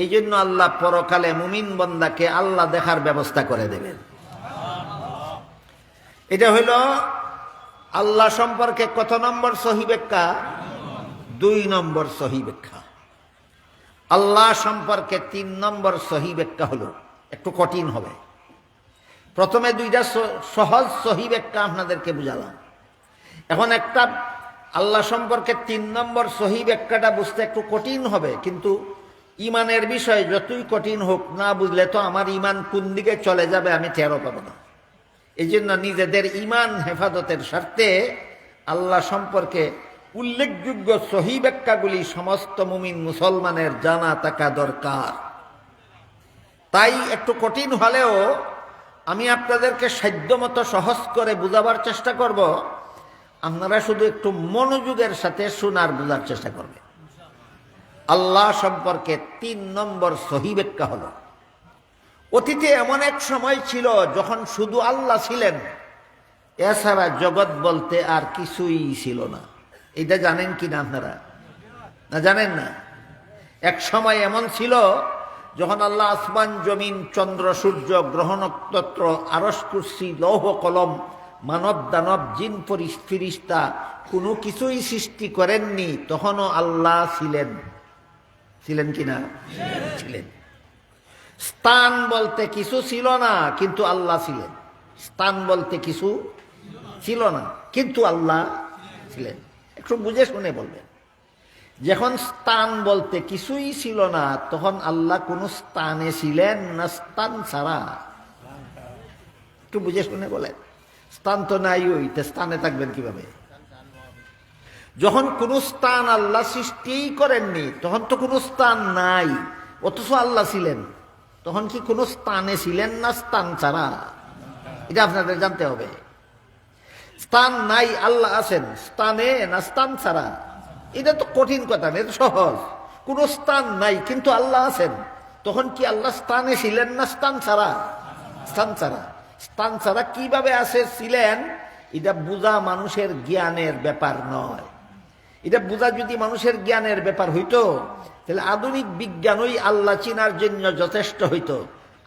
এই জন্য আল্লাহ পরকালে মুমিন বান্দাকে আল্লাহ দেখার ব্যবস্থা করে দেবেন। এটা হইল আল্লাহ সম্পর্কে কত নম্বর সহি ব্যাখ্যা? 2 নম্বর সহি ব্যাখ্যা। আল্লাহ সম্পর্কে 3 নম্বর সহি ব্যাখ্যা হলো, একটু কঠিন হবে। প্রথমে 2টা সহজ সহি ব্যাখ্যা আপনাদেরকে বুঝালাম। এখন একটা আল্লাহ সম্পর্কে 3 নম্বর সহি ব্যাখ্যাটা বুঝতে একটু কঠিন হবে, কিন্তু ইমানের বিষয় যতই কঠিন হোক, না বুঝলে তো আমার ইমান কোন দিকে চলে যাবে আমি টেরও পাবো না। এই জন্য নিজেদের ইমান হেফাজতের স্বার্থে আল্লাহ সম্পর্কে উল্লেখযোগ্য সহি ব্যাখ্যাগুলি সমস্ত মুমিন মুসলমানের জানা থাকা দরকার। তাই একটু কঠিন হলেও আমি আপনাদেরকে সাধ্যমতো সহজ করে বুঝাবার চেষ্টা করব। আপনারা শুধু একটু মনোযোগের সাথে শোনার বোঝার চেষ্টা করবেন। আল্লাহ সম্পর্কে 3 নম্বর সহি ব্যাখ্যা হলো, অতীতে এমন এক সময় ছিল যখন শুধু আল্লাহ ছিলেন, এছাড়া জগৎ বলতে আর কিছুই ছিল না। এটা জানেন কি না আপনারা? না জানেন না? এক সময় এমন ছিল যখন আল্লাহ আসমান জমিন চন্দ্র সূর্য গ্রহ নক্ষত্র আরশ কুরসি লৌহ কলম মানব দানব জিন ফিরিস্তা কোনো কিছুই সৃষ্টি করেননি, তখনও আল্লাহ ছিলেন। ছিলেন কিনা? ছিলেন। স্থান বলতে কিছু ছিল না, কিন্তু আল্লাহ ছিলেন। স্থান বলতে কিছু ছিল না, কিন্তু আল্লাহ ছিলেন। একটু বুঝে শুনে বলবেন। যখন স্থান বলতে কিছুই ছিল না, তখন আল্লাহ কোন স্থানে ছিলেন না স্থান ছাড়া? একটু বুঝে শুনে বলেন। স্থান তো নাই, ওইতে স্থানে থাকবেন কিভাবে? যখন কোন স্থান আল্লাহ সৃষ্টিই করেননি, তখন তো কোনো স্থান নাই, অথচ আল্লাহ ছিলেন। তখন কি কোনো স্থানে ছিলেন না স্থান ছাড়া? এটা আপনাদের জানতে হবে। স্থান নাই, আল্লাহ আছেন, স্থানে না স্থান ছাড়া? এটা তো কঠিন কথা না, এটা সহজ। কোন স্থান নাই কিন্তু আল্লাহ আছেন, তখন কি আল্লাহ স্থানে ছিলেন না স্থান ছাড়া? স্থান ছাড়া। স্থান ছাড়া কিভাবে ছিলেন, এটা বোঝা মানুষের জ্ঞানের ব্যাপার নয়। এটা বোঝা যদি মানুষের জ্ঞানের ব্যাপার হইতো, তাহলে আধুনিক বিজ্ঞানই আল্লাহ চিনার জন্য যথেষ্ট হইতো।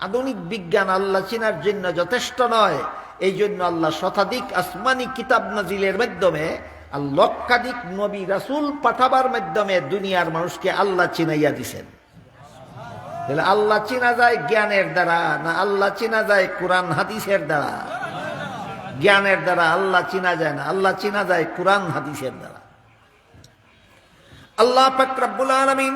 আধুনিক বিজ্ঞান আল্লাহ চিনার জন্য যথেষ্ট নয়। এই জন্য আল্লাহ শতাধিক আসমানি কিতাব নাজিলের মাধ্যমে আর লক্ষাধিক নবী রাসূল পাঠাবার মাধ্যমে দুনিয়ার মানুষকে আল্লাহ চিনাইয়া দিছেন। তাহলে আল্লাহ চিনা যায় জ্ঞানের দ্বারা না আল্লাহ চিনা যায় কোরআন হাদিসের দ্বারা? জ্ঞানের দ্বারা আল্লাহ চিনা যায় না, আল্লাহ চিনা যায় কোরআন হাদিসের দ্বারা। আল্লাহ পাক রব্বুল আলামিন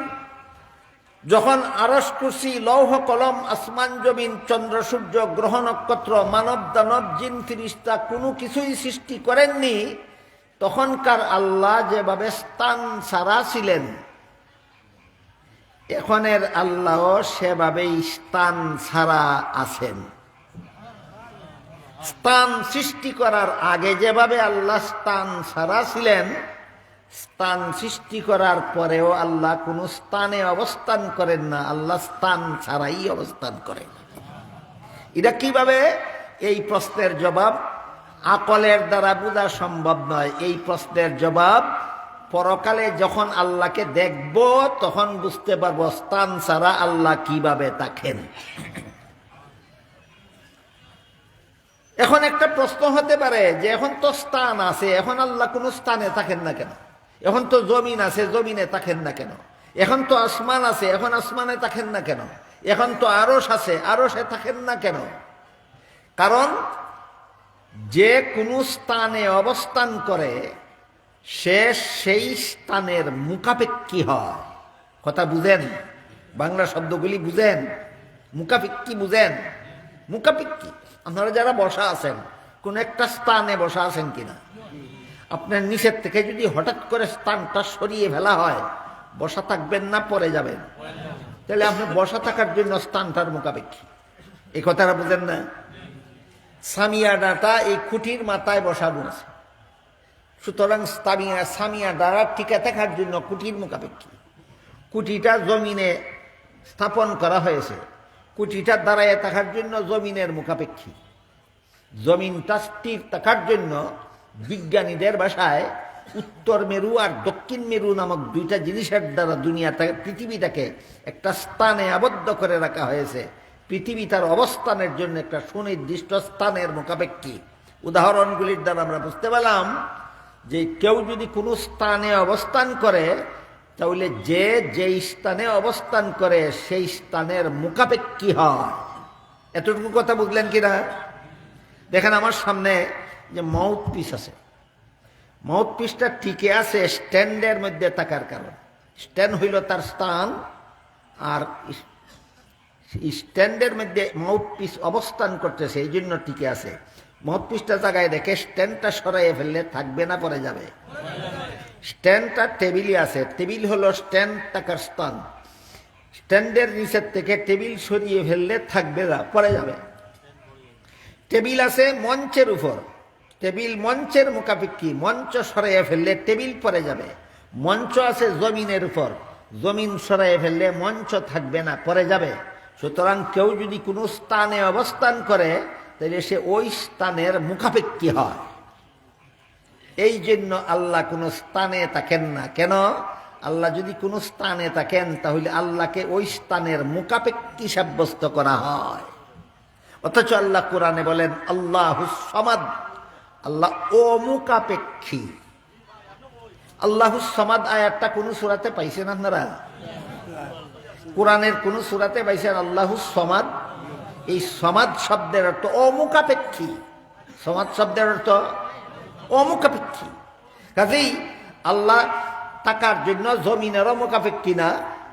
যখন আরশ কুরসি লৌহ কলম আসমান জমিন চন্দ্র সূর্য গ্রহ নক্ষত্র মানব দানব জিন ফিরিস্তা কোনো কিছুই সৃষ্টি করেননি, তখনকার আল্লাহ যেভাবে স্থান ছাড়া ছিলেন, এখনের আল্লাহ সেভাবেই স্থান ছাড়া আছেন। স্থান সৃষ্টি করার আগে যেভাবে আল্লাহ স্থান ছাড়া ছিলেন, স্থান সৃষ্টি করার পরেও আল্লাহ কোন স্থানে অবস্থান করেন না, আল্লাহ স্থান ছাড়াই অবস্থান করেন। এটা কিভাবে? এই প্রশ্নের জবাব আকলের দ্বারা বোঝা সম্ভব নয়। এই প্রশ্নের জবাব পরকালে যখন আল্লাহকে দেখব তখন বুঝতে পারবো স্থান ছাড়া আল্লাহ কিভাবে থাকেন। এখন একটা প্রশ্ন হতে পারে যে এখন তো স্থান আছে, এখন আল্লাহ কোন স্থানে থাকেন না কেন? এখন তো জমিন আছে, জমিনে থাকেন না কেন? এখন তো আসমান আছে, এখন আসমানে থাকেন না কেন? এখন তো আরশ আছে, আরশে থাকেন না কেন? কারণ যে কোন স্থানে অবস্থান করে সে সেই স্থানের মুখাপেক্ষী হয়। কথা বুঝেন? বাংলা শব্দগুলি বুঝেন? মুখাপেক্ষী বুঝেন? মুখাপেক্ষী। আপনারা যারা বসা আছেন, কোন একটা স্থানে বসা আছেন কিনা? আপনার নিচের থেকে যদি হঠাৎ করে স্থানটা সরিয়ে ফেলা হয়, বসা থাকবেন না পড়ে যাবেন? তাহলে আপনি বসা থাকার জন্য স্থানটার মোকাবেক্ষী। এই কথাটা বুঝেন না? সামিয়াডাটা এই খুঁটির মাথায় বসানো আছে, সুতরাং সামিয়াডা টিকে থাকার জন্য খুঁটির মোকাবেক্ষী। খুঁটিটা জমিনে স্থাপন করা হয়েছে, খুঁটিটা দাঁড়ায় থাকার জন্য জমিনের মুখাপেক্ষী। জমিনটা স্থির থাকার জন্য বিজ্ঞানীদের ভাষায় উত্তর মেরু আর দক্ষিণ মেরু নামক দুইটা জিনিসের দ্বারা পৃথিবীটাকে একটা স্থানে আবদ্ধ করে রাখা হয়েছে। পৃথিবী তার অবস্থানের জন্য একটা সুনির্দিষ্ট স্থানের মুখাপেক্ষী। উদাহরণগুলির দ্বারা আমরা বুঝতে পারলাম যে কেউ যদি কোনো স্থানে অবস্থান করে, তাহলে যে যেই স্থানে অবস্থান করে সেই স্থানের মুখাপেক্ষী হয়। এতটুকু কথা বুঝলেন কিনা? দেখেন আমার সামনে যে মাউথ পিস আছে, মাউথ পিসটা টিকে আছে স্ট্যান্ডের মধ্যে থাকার কারণ। স্ট্যান্ড হইল তার স্থান, আর স্ট্যান্ডের মধ্যে মাউথ পিস অবস্থান করতেছে, এই জন্য টিকে আছে। মাউথ পিসটা জায়গায় রেখে স্ট্যান্ডটা সরাইয়ে ফেললে থাকবে না, পরে যাবে। স্ট্যান্ডটা টেবিলে আছে, টেবিল হলো স্ট্যান্ড থাকার স্থান। স্ট্যান্ডের নিচের থেকে টেবিল সরিয়ে ফেললে থাকবে না, পরে যাবে। টেবিল আছে মঞ্চের উপর, টেবিল মঞ্চের মুখাপেক্ষী, মঞ্চ সরাইয়ে ফেললে টেবিল পরে যাবে। মঞ্চ আছে জমিনের উপর, জমিন সরাইয়ে ফেললে মঞ্চ থাকবে না, পরে যাবে। সুতরাং কেউ যদি কোনো স্থানে অবস্থান করে, তাহলে সে ওই স্থানের মুখাপেক্ষী হয়। এই জন্য আল্লাহ কোনো স্থানে থাকেন না। কেন? আল্লাহ যদি কোনো স্থানে থাকেন, তাহলে আল্লাহকে ওই স্থানের মুখাপেক্ষী সাব্যস্ত করা হয়। অথচ আল্লাহ কোরআনে বলেন আল্লাহুস সামাদ, আল্লাহ অমুখাপেক্ষী। আল্লাহুস সামাদ আয়াতটা কোন সূরাতে পাইছেন আপনারা? কোরআনের কোন সূরাতে পাইছেন আল্লাহুস সামাদ? এই সামাদ শব্দের অর্থ অমুখাপেক্ষী। সামাদ শব্দের অর্থ অমুখাপেক্ষী। কাজেই আল্লাহ থাকার জন্য জমিনেরও মুখাপেক্ষী না,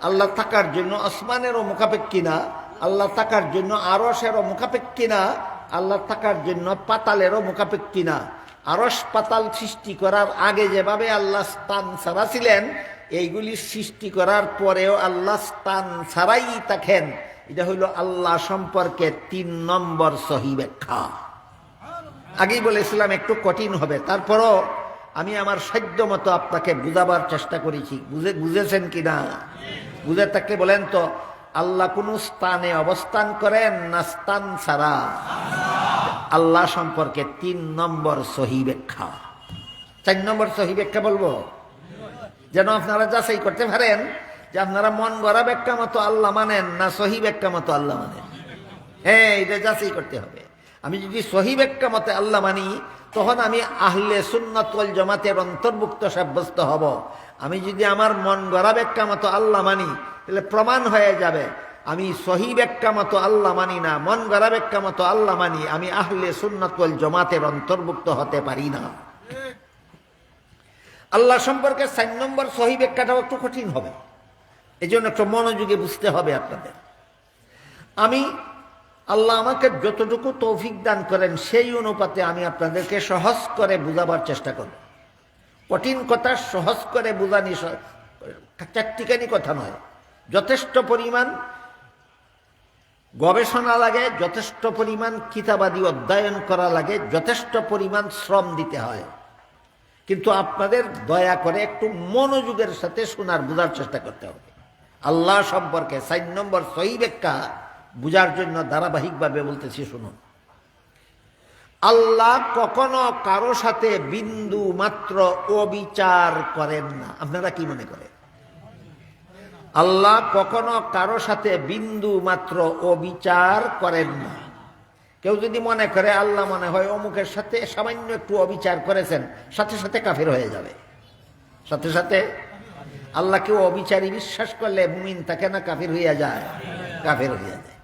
আল্লাহ থাকার জন্য আসমানেরও মুখাপেক্ষী না, আল্লাহ থাকার জন্য আরশেরও মুখাপেক্ষী না, আল্লাহ থাকার জন্য পাতালেরও মুখাপেক্ষী না। আরশ পাতাল সৃষ্টি করার আগে যেভাবে আল্লাহ স্থান ছাড়া ছিলেন, এইগুলি সৃষ্টি করার পরেও আল্লাহ স্থান ছাড়াই থাকেন। এটা হইল আল্লাহ সম্পর্কে 3 নম্বর সহি ব্যাখ্যা। আগেই বলেছিলাম একটু কঠিন হবে, তারপরও আমি আমার সাধ্য মতো আপনাকে বুঝাবার চেষ্টা করেছি। বুঝেছেন কিনা? বুঝে থাকলে বলেন তো, আল্লাহ কোন স্থানে অবস্থান করেন না স্থান ছাড়া? আল্লাহ সম্পর্কে 3 নম্বর সহি ব্যাখ্যা। 4 নম্বর সহি ব্যাখ্যা বলবো, যেন আপনারা যাচাই করতে পারেন যে আপনারা মন গড়া ব্যাখ্যা মতো আল্লাহ মানেন না সহি ব্যাখ্যা মতো আল্লাহ মানেন। হ্যাঁ, এটা যাচাই করতে হবে। আমি যদি সহি ব্যাখ্যা মতে আল্লাহ মানি, তখন আমি আহলে সুন্নাত ওয়াল জামাতের অন্তর্ভুক্ত সাব্যস্ত হব। আমি যদি আমার মন গড়া ব্যাখ্যা মতো আল্লাহ মানি, তাহলে প্রমাণ হয়ে যাবে আমি সহি ব্যাখ্যা মতো আল্লাহ মানি না, মন গড়া ব্যাখ্যা মতো আল্লাহ মানি, আমি আহলে সুন্নাত ওয়াল জামাতের অন্তর্ভুক্ত হতে পারি না। আল্লাহ সম্পর্কে 4 নম্বর সহি ব্যাখ্যাটাও একটু কঠিন হবে, এই জন্য একটু মনোযোগে বুঝতে হবে আপনাদের। আল্লাহ আমাকে যতটুকু তৌফিক দান করেন সেই অনুপাতে আমি আপনাদেরকে সহজ করে বুঝাবার চেষ্টা করব। কঠিন কথা সহজ করে বুঝানি চারটিখানি কথা নয়, যথেষ্ট পরিমাণ গবেষণা লাগে, যথেষ্ট পরিমাণ কিতাবাদি অধ্যয়ন করা লাগে, যথেষ্ট পরিমাণ শ্রম দিতে হয়। কিন্তু আপনাদের দয়া করে একটু মনোযোগের সাথে শোনার বুঝার চেষ্টা করতে হবে। আল্লাহ সম্পর্কে 4 নম্বর সহি ব্যাখ্যা বুঝার জন্য ধারাবাহিকভাবে বলতেছি, শুনুন। আল্লাহ কখনো কারো সাথে বিন্দু মাত্র অবিচার করেন না। আপনারা কি মনে করেন? আল্লাহ কখনো কারো সাথে বিন্দু মাত্র অবিচার করেন না। কেউ যদি মনে করে আল্লাহ মনে হয় অমুকের সাথে সামান্য একটু অবিচার করেছেন, সাথে সাথে কাফের হয়ে যাবে। সাথে সাথে আল্লাহ কেউ অবিচারী বিশ্বাস করলে মুমিন থাকে না, কাফের হইয়া যায়? কাফের হইয়া যায়।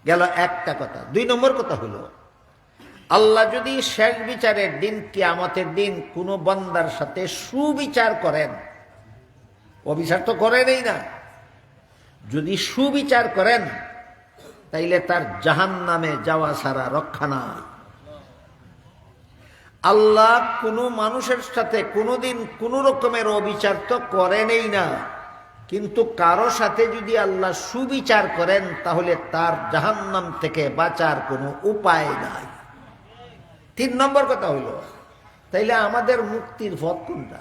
গেল একটা কথা। 2 নম্বর কথা হলো, আল্লাহ যদি শেষ বিচারের দিন, কিয়ামতের দিন কোনো বান্দার সাথে সুবিচার করেন, অবিচার তো করেনই না, যদি সুবিচার করেন, তাইলে তার জাহান্নামে যাওয়া ছাড়া রক্ষা নাই। আল্লাহ কোনো মানুষের সাথে কোনোদিন কোনো রকমের অবিচার তো করেনই না, কিন্তু কারো সাথে যদি আল্লাহ সুবিচার করেন তাহলে তার জাহান্নাম থেকে বাঁচার কোনো উপায় নাই। 3 নম্বর কথা হইল, তাইলে আমাদের মুক্তির পথ কোনটা?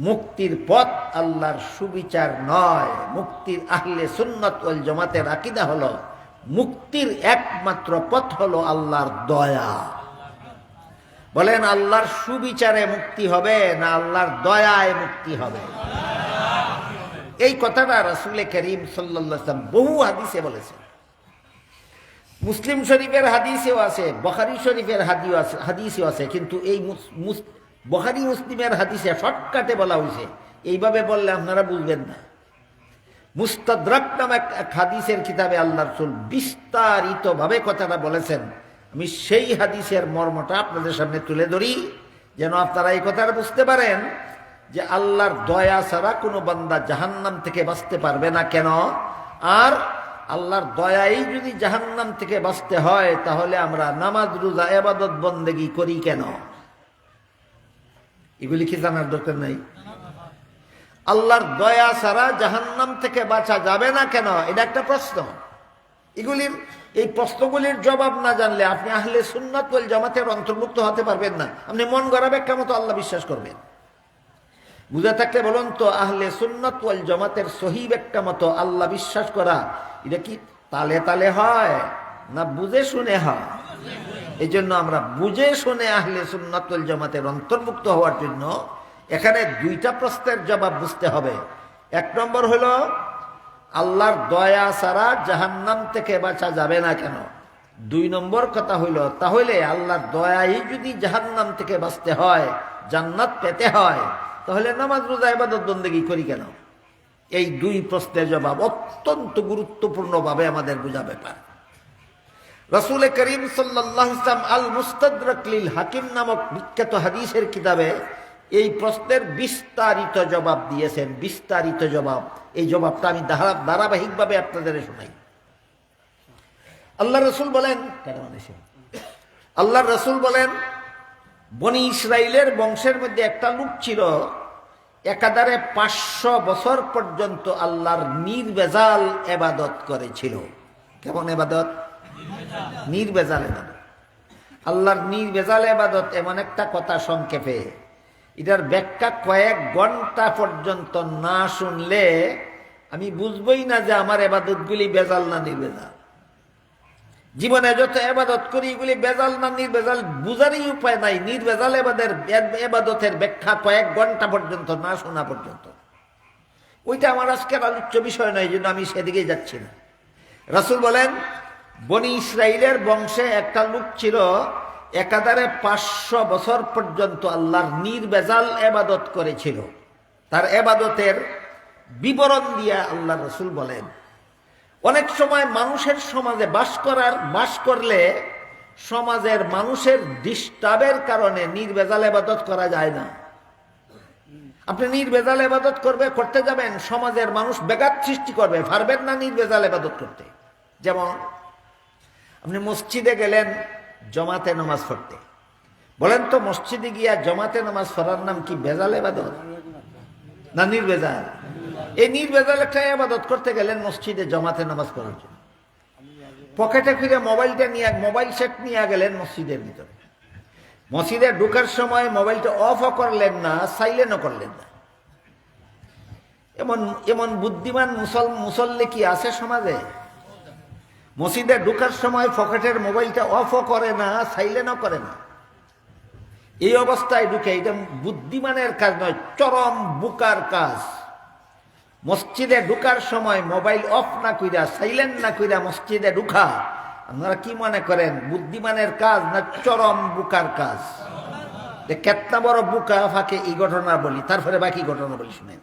মুক্তির পথ আল্লাহর সুবিচার নয়। মুক্তির আহলে সুন্নাত ওয়াল জামাতের আকীদা হলো মুক্তির একমাত্র পথ হলো আল্লাহর দয়া। বলেন, আল্লাহর সুবিচারে মুক্তি হবে না আল্লাহর দয়ায় মুক্তি হবে? এই কথাটা রাসূল করিম সাল্লাল্লাহু আলাইহি ওয়াসাল্লাম বহু হাদিসে বলেছেন। মুসলিম শরীফের হাদিসেও আছে, বুখারী শরীফের হাদিসেও আছে, কিন্তু এই বুখারী মুসলিমের হাদিসে শর্টকাটে বলা হয়েছে। এইভাবে বললে আপনারা বুঝবেন না। মুস্তাদরাক নামক এক হাদিসের কিতাবে আল্লাহর রাসূল বিস্তারিতভাবে কথাটা বলেছেন। আমি সেই হাদিসের মর্মটা আপনাদের সামনে তুলে ধরি, যেন আপনারা এই কথাটা বুঝতে পারেন যে আল্লাহর দয়া ছাড়া কোনো বান্দা জাহান্নাম থেকে বাঁচতে পারবে না। কেন? আর আল্লাহর দয়াই যদি জাহান্নাম থেকে বাঁচতে হয় তাহলে আমরা নামাজ, রোজা, ইবাদত, বন্দেগী করি কেন? এগুলি কি জানার দরকার নাই? আল্লাহর দয়া ছাড়া জাহান্নাম থেকে বাঁচা যাবে না কেন? এটা একটা প্রশ্ন। এই প্রশ্নগুলির জবাব না জানলে আপনি আহলে সুন্নাত ওয়াল জামাতের অন্তর্ভুক্ত হতে পারবেন না। আপনি মন গড়া ব্যাখ্যা মতো আল্লাহ বিশ্বাস করবেন। বুঝে থাকলে বলুন তো, আহলে সুন্নাত ওয়াল জামাতের সহি ব্যাখ্যা মতো আল্লাহ বিশ্বাস করা এটা কি তালে তালে হয় না বুঝে শুনে হয়? এই জন্য আমরা বুঝে শুনে আহলে সুন্নাত ওয়াল জামাতের অন্তর্ভুক্ত হওয়ার জন্য এখানে 2টা প্রশ্নের জবাব বুঝতে হবে। 1 নম্বর হলো আল্লাহর দয়া ছাড়া জাহান্নাম থেকে বাঁচা যাবে না কেন? 2 নম্বর কথা হইল, তাহলে আল্লাহর দয়াই যদি জাহান্নাম থেকে বাঁচতে হয়, জান্নাত পেতে হয়, তাহলে নামাজ, রোজা, ইবাদত, বন্দেগী করি কেন? এই 2 প্রশ্নের জবাব অত্যন্ত গুরুত্বপূর্ণভাবে আমাদের বোঝা ব্যাপার। রাসূল করিম সাল্লাল্লাহু আলাইহি ওয়াসাল্লাম আল মুস্তাদরাক লিল হাকিম নামক বিখ্যাত হাদিসের কিতাবে এই প্রশ্নের বিস্তারিত জবাব দিয়েছেন। বিস্তারিত জবাব, এই জবাবটা আমি ধারাবাহিকভাবে আপনাদের শোনাই। আল্লাহ রসুল বলেন, বনি ইসরাইলের বংশের মধ্যে একটা লোক ছিল, একাধারে 500 বছর পর্যন্ত আল্লাহর নির্ভেজাল ইবাদত করেছিল। কেমন ইবাদত? নির্ভেজাল ইবাদত। আল্লাহর নির্ভেজাল ইবাদত এমন একটা কথা, সংক্ষেপে এটার ব্যাখ্যা কয়েক ঘন্টা পর্যন্ত না শুনলে আমি বুঝবই না যে আমার ইবাদতগুলি বেজাল না নির্ভেজাল। জীবনে যত ইবাদত করি এগুলি বেজাল না নির্ভেজাল বুঝারই উপায় নাই। নির্ভেজাল ইবাদতের ব্যাখ্যা কয়েক ঘন্টা পর্যন্ত না শোনা পর্যন্ত। ওইটা আমার আজকের আলোচ্য বিষয় নয়, জন্য আমি সেদিকে যাচ্ছি না। রাসূল বলেন, বনি ইসরাইলের বংশে একটা লোক ছিল, একাধারে 500 বছর পর্যন্ত আল্লাহর নির্ভেজাল ইবাদত করেছিল। তার ইবাদতের বিবরণ দিয়ে আল্লাহ রাসূল বলেন, অনেক সময় মানুষের সমাজে বাস করলে সমাজের মানুষের ডিস্টার্বের কারণে নির্ভেজাল ইবাদত করা যায় না। আপনি নির্ভেজাল ইবাদত করতে যাবেন, সমাজের মানুষ ব্যাঘাত সৃষ্টি করবে, পারবেন না নির্ভেজাল ইবাদত করতে। যেমন আপনি মসজিদে গেলেন জমাতে নামাজ পড়তে, বলেন তো মসজিদে গিয়া জমাতে নামাজ পড়ার নাম কি ভেজাল ইবাদত না নির্ভেজাল? এই নির্ভেজাল একটা ইবাদত করতে গেলেন মসজিদে জমাতে নামাজ পড়ার জন্য, পকেটে ফিরে মোবাইল সেট নিয়ে গেলেন মসজিদের ভিতরে। মসজিদে ঢোকার সময় মোবাইলটা অফও করলেন না, সাইলেন্টও করলেন না। এমন বুদ্ধিমান মুসল্লি কি আছে সমাজে? মসজিদে ঢোকার সময় পকেটের মোবাইলটা অফও করে না, সাইলেন্টও করে না। এই অবস্থায় ঢুকে, এটা বুদ্ধিমানের কাজ নয়, চরম বুকার কাজ। মসজিদে ঢুকার সময় মোবাইল অফ না কইরা, সাইলেন্ট না কইরা মসজিদে ঢুকা, আপনারা কি মনে করেন বুদ্ধিমানের কাজ না চরম বুকার কাজ? কেতনা বড় বুকা ফাঁকে এই ঘটনা বলি, তারপরে বাকি ঘটনা বলি শুনেন।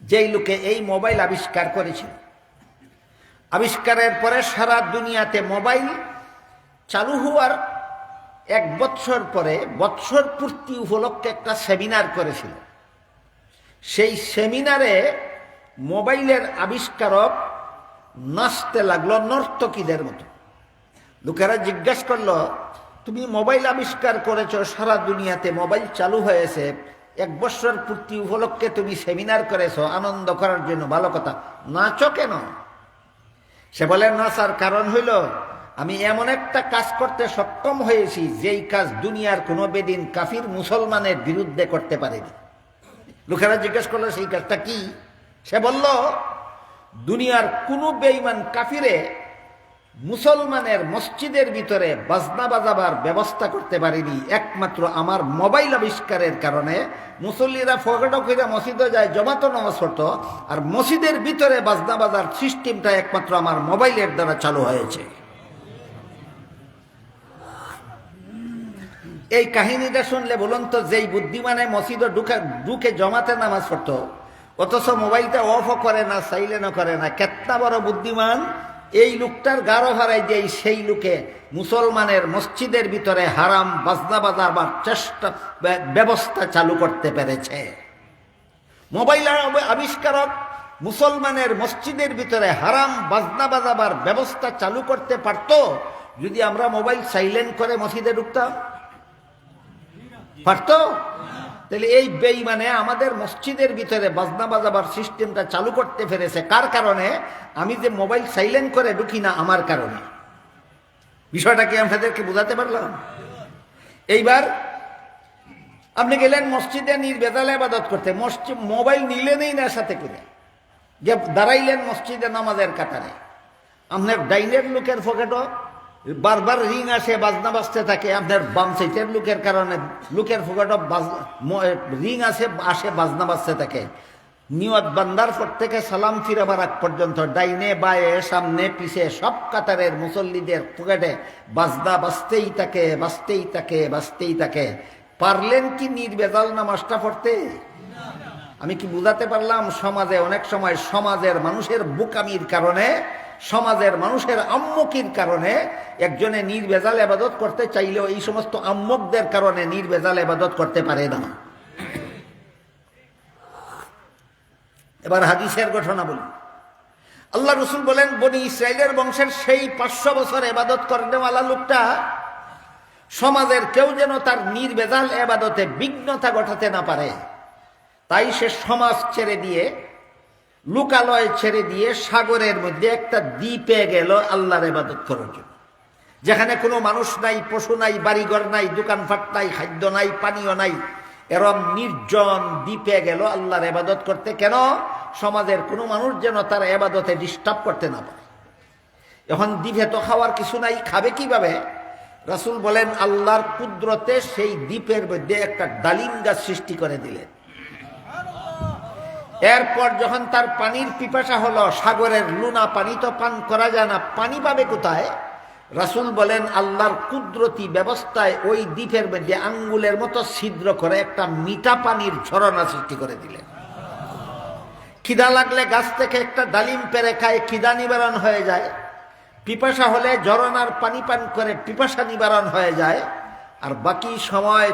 যেই লোকে এই মোবাইল আবিষ্কার করেছিল, আবিষ্কারের পরে সারা দুনিয়াতে মোবাইল চালু হওয়ার 1 বছর পরে বৎসর পূর্তি উপলক্ষে একটা সেমিনার করেছিল। সেই সেমিনারে মোবাইলের আবিষ্কারক নাচতে লাগলো নর্তকীদের মতো। লোকেরা জিজ্ঞাসা করলো, তুমি মোবাইল আবিষ্কার করেছো, সারা দুনিয়াতে মোবাইল চালু হয়েছে, 1 বছর পূর্তি উপলক্ষে তুমি সেমিনার করেছো আনন্দ করার জন্য, ভালো কথা, নাচো কেন? সে বলে নাচার কারণ হইল আমি এমন একটা কাজ করতে সক্ষম হয়েছি যেই কাজ দুনিয়ার কোনো বেদিন কাফির মুসলমানের বিরুদ্ধে করতে পারেনি। লোকেরা জিজ্ঞেস করলো সেই কাজটা কি? সে বলল দুনিয়ার কোনো বেঈমান কাফিরে মুসলমানের মসজিদের ভিতরে বাজনা বাজাবার ব্যবস্থা করতে পারেনি, একমাত্র আমার মোবাইল আবিষ্কারের কারণে মুসল্লিরা ফগড় করে মসজিদে যায়, জমাতো নামাজ পড়তো, আর মসজিদের ভিতরে বাজনা বাজার সিস্টেমটা একমাত্র আমার মোবাইলের দ্বারা চালু হয়েছে। এই কাহিনীটা শুনলে বলুন তো, যেই বুদ্ধিমানে মসজিদে ঢুকে জমাতে নামাজ পড়তো অথচ মোবাইলটা অফও করে না, সাইলেন্টও করে না, কেতনা বড় বুদ্ধিমান! এই লোকটার গাঢ় হারাই দিয়ে সেই লোকে মুসলমানের মসজিদের ভিতরে হারাম বাজনা বাজাবার ব্যবস্থা চালু করতে পেরেছে। মোবাইল আবিষ্কারক মুসলমানের মসজিদের ভিতরে হারাম বাজনা বাজাবার ব্যবস্থা চালু করতে পারত যদি আমরা মোবাইল সাইলেন্ট করে মসজিদে ঢুকতাম? পারত? তাহলে এই বেঈমানে আমাদের মসজিদের ভিতরে বাজনা বাজাবার সিস্টেমটা চালু করতে পেরেছে কার কারণে? আমি যে মোবাইল সাইলেন্ট করে ঢুকি না, আমার কারণে। বিষয়টা কি আপনাদেরকে বোঝাতে পারলাম? এইবার আপনি গেলেন মসজিদে নির্বেজালে ইবাদত করতে, মোবাইল নিলেনই না সাথে করে, যে দাঁড়াইলেন মসজিদে নামাজের কাতারে, আপনার ডাইনের লোকের পকেটও বারবার রিং আসে, বাজনা বাজতে থাকে, আপনার বাম সাইটের লোকের কারণে লোকের পকেটও রিং আসে বাজনা বাজতে থাকে। নিয়ত বান্দার পর থেকে সালাম ফিরাবার আগ পর্যন্ত ডাইনে বায়ে সামনে পিছে সব কাতারের মুসল্লিদের পকেটে বাজনা বাজতেই থাকে, বাজতেই থাকে, বাজতেই থাকে। পারলেন কি নির্বেজাল নামাজটা পড়তে? আমি কি বুঝাতে পারলাম? সমাজে অনেক সময় সমাজের মানুষের বোকামির কারণে, সমাজের মানুষের আম্মকির কারণে একজনে নির্বেজাল ইবাদত করতে চাইলেও এই সমস্ত আম্মকদের কারণে নির্বেজাল ইবাদত করতে পারে না। এবার হাদিসের ঘটনা বলি। আল্লাহ রসুল বলেন, বনি ইসরাইলের বংশের সেই 500 বছর ইবাদত করেওয়ালা লোকটা সমাজের কেউ যেন তার নির্বেজাল ইবাদতে বিঘ্নতা ঘটাতে না পারে, তাই সে সমাজ ছেড়ে দিয়ে, লোকালয় ছেড়ে দিয়ে সাগরের মধ্যে একটা দ্বীপে গেল আল্লাহর ইবাদত করার জন্য, যেখানে কোনো মানুষ নাই, পশু নাই, বাড়িঘর নাই, দোকানপাট নাই, খাদ্য নাই, পানীয় নাই, এরম নির্জন দ্বীপে গেল আল্লাহর ইবাদত করতে। কেন? সমাজের কোনো মানুষ যেন তার ইবাদতে ডিস্টার্ব করতে না পারে। এখন দ্বীপে তো খাওয়ার কিছু নাই, খাবে কিভাবে? রাসূল বলেন আল্লাহর কুদরতে সেই দ্বীপের মধ্যে একটা ডালিম গাছ সৃষ্টি করে দিলেন। এরপর যখন তার পানির পিপাসা হলো, সাগরের লুনা পানি তো পান করা যায় না, পানি পাবে কোথায়? রাসূল বলেন আল্লাহর কুদরতি ব্যবস্থায় ওই দ্বীপের মধ্যে আঙ্গুলের মতো ছিদ্র করে একটা মিঠা পানির ঝরনা সৃষ্টি করে দিলেন। খিদা লাগলে গাছ থেকে একটা ডালিম পেড়ে খায়, খিদা নিবারণ হয়ে যায়। পিপাসা হলে ঝরনার পানি পান করে পিপাসা নিবারণ হয়ে যায়। আর বাকি সময়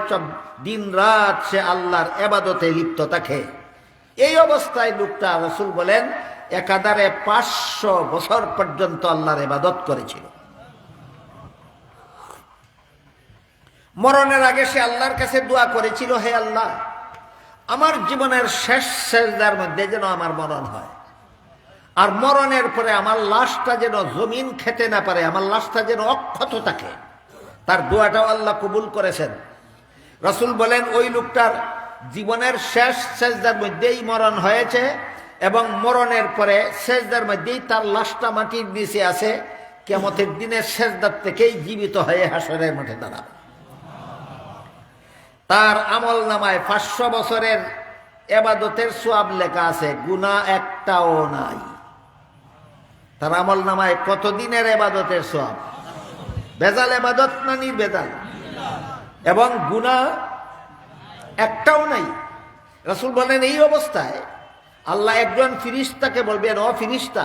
দিন রাত সে আল্লাহর ইবাদতে লিপ্ত থাকে। এই অবস্থায় লোকটা, রাসূল বলেন, একাধারে 500 বছর পর্যন্ত আল্লাহর ইবাদত করেছিল। মরণের আগে সে আল্লাহর কাছে দোয়া করেছিল, হে আল্লাহ, আমার জীবনের শেষ সেজদার মধ্যে যেন আমার মরণ হয়, আর মরণের পরে আমার লাশটা যেন জমিন খেতে না পারে, আমার লাশটা যেন অক্ষত থাকে। তার দোয়াটাও আল্লাহ কবুল করেছেন। রাসূল বলেন ওই লোকটার জীবনের শেষ সেজদার মধ্যেই মরণ হয়েছে, এবং মরণের পরে সেজদার মধ্যেই তার লাশটা মাটির নিচে আছে। কিয়ামতের দিনের সেজদার থেকেই জীবিত হয়ে হাসরের মাঠে দাঁড়াবে। তার আমল নামায় 500 বছরের ইবাদতের সওয়াব লেখা আছে, গুনাহ একটাও নাই। তার আমল নামায় কত দিনের ইবাদতের সওয়াব? বেজাল ইবাদত না নির্বেজাল? এবং গুনাহ একটাও নাই। রাসূল বলেন এই অবস্থায় আল্লাহ একজন ফিরিস্তাকে বলবেন, ও ফিরিস্তা,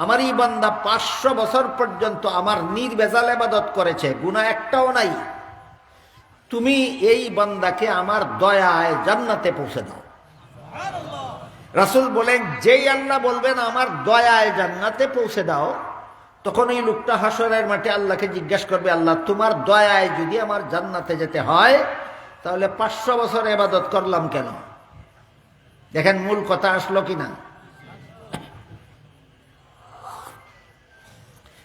আমার এই বান্দা 500 বছর পর্যন্ত আমার নির্বেজাল ইবাদত করেছে, গুনাহ একটাও নাই, তুমি এই বান্দাকে আমার দয়ায় জান্নাতে পৌঁছে দাও। রাসূল বলেন যেই আল্লাহ বলবেন আমার দয়ায় জান্নাতে পৌঁছে দাও, তখন এই লোকটা হাসরের মাঠে আল্লাহকে জিজ্ঞাসা করবে, আল্লাহ, তোমার দয়ায় যদি আমার জান্নাতে যেতে হয় তাহলে 500 বছর ইবাদত করলাম কেন? দেখেন মূল কথা আসলো কিনা।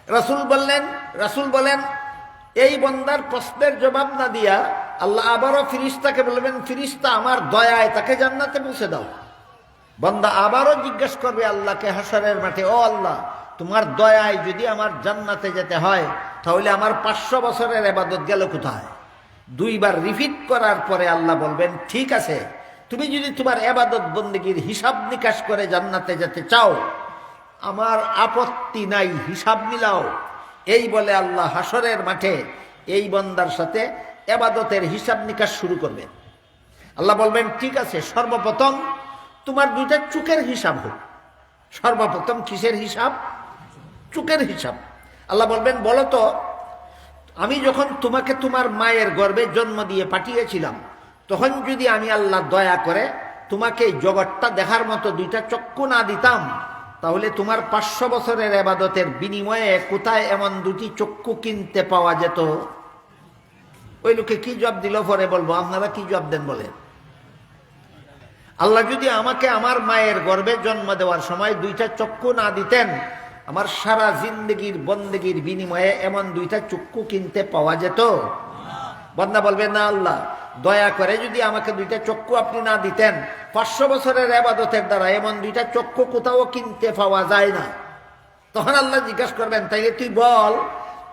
রাসূল বলেন এই বান্দার প্রশ্নের জবাব না দিয়া আল্লাহ আবারও ফিরিস্তাকে বলবেন, ফিরিস্তা আমার দয়ায় তাকে জান্নাতে পৌঁছে দাও। বান্দা আবারও জিজ্ঞেস করবে আল্লাহকে হাসরের মাঠে, ও আল্লাহ, তোমার দয়ায় যদি আমার জান্নাতে যেতে হয় তাহলে আমার 500 বছরের ইবাদত গেল কোথায়? 2 বার রিপিট করার পরে আল্লাহ বলবেন, ঠিক আছে, তুমি যদি তোমার ইবাদত বন্দেগীর হিসাব নিকাশ করে জান্নাতে যেতে চাও, আমার আপত্তি নাই, হিসাব মিলাও। এই বলে আল্লাহ হাসরের মাঠে এই বান্দার সাথে ইবাদতের হিসাব নিকাশ শুরু করবেন। আল্লাহ বলবেন, ঠিক আছে, সর্বপ্রথম তোমার 2টা চোখের হিসাব হোক। সর্বপ্রথম কিসের হিসাব? চোখের হিসাব। আল্লাহ বলবেন, বলো তো, আমি যখন তোমাকে তোমার মায়ের গর্ভে জন্ম দিয়ে পাঠিয়েছিলাম, তখন যদি আমি আল্লাহ দয়া করে তোমাকে এই জগৎটা দেখার মতো 2টা চক্ষু না দিতাম, তাহলে তোমার 500 বছরের ইবাদতের বিনিময়ে কোথায় এমন 2টি চক্ষু কিনতে পাওয়া যেত? ওই লোকে কি জবাব দিল পরে বলবো, আপনারা কি জবাব দেন বলেন। আল্লাহ যদি আমাকে আমার মায়ের গর্ভে জন্ম দেওয়ার সময় 2টা চক্ষু না দিতেন, আমার সারা জিন্দগির বন্দেগীর বিনিময়ে এমন 2টা চক্ষু কিনতে পাওয়া যেত? বান্দা বলবে, না আল্লাহ, দয়া করে যদি আমাকে 2টা চক্ষু আপনি না দিতেন, 500 বছরের ইবাদতের দ্বারা এমন 2টা চক্ষু কোথাও কিনতে পাওয়া যায় না। তখন আল্লাহ জিজ্ঞাসা করবেন, তাইলে তুই বল,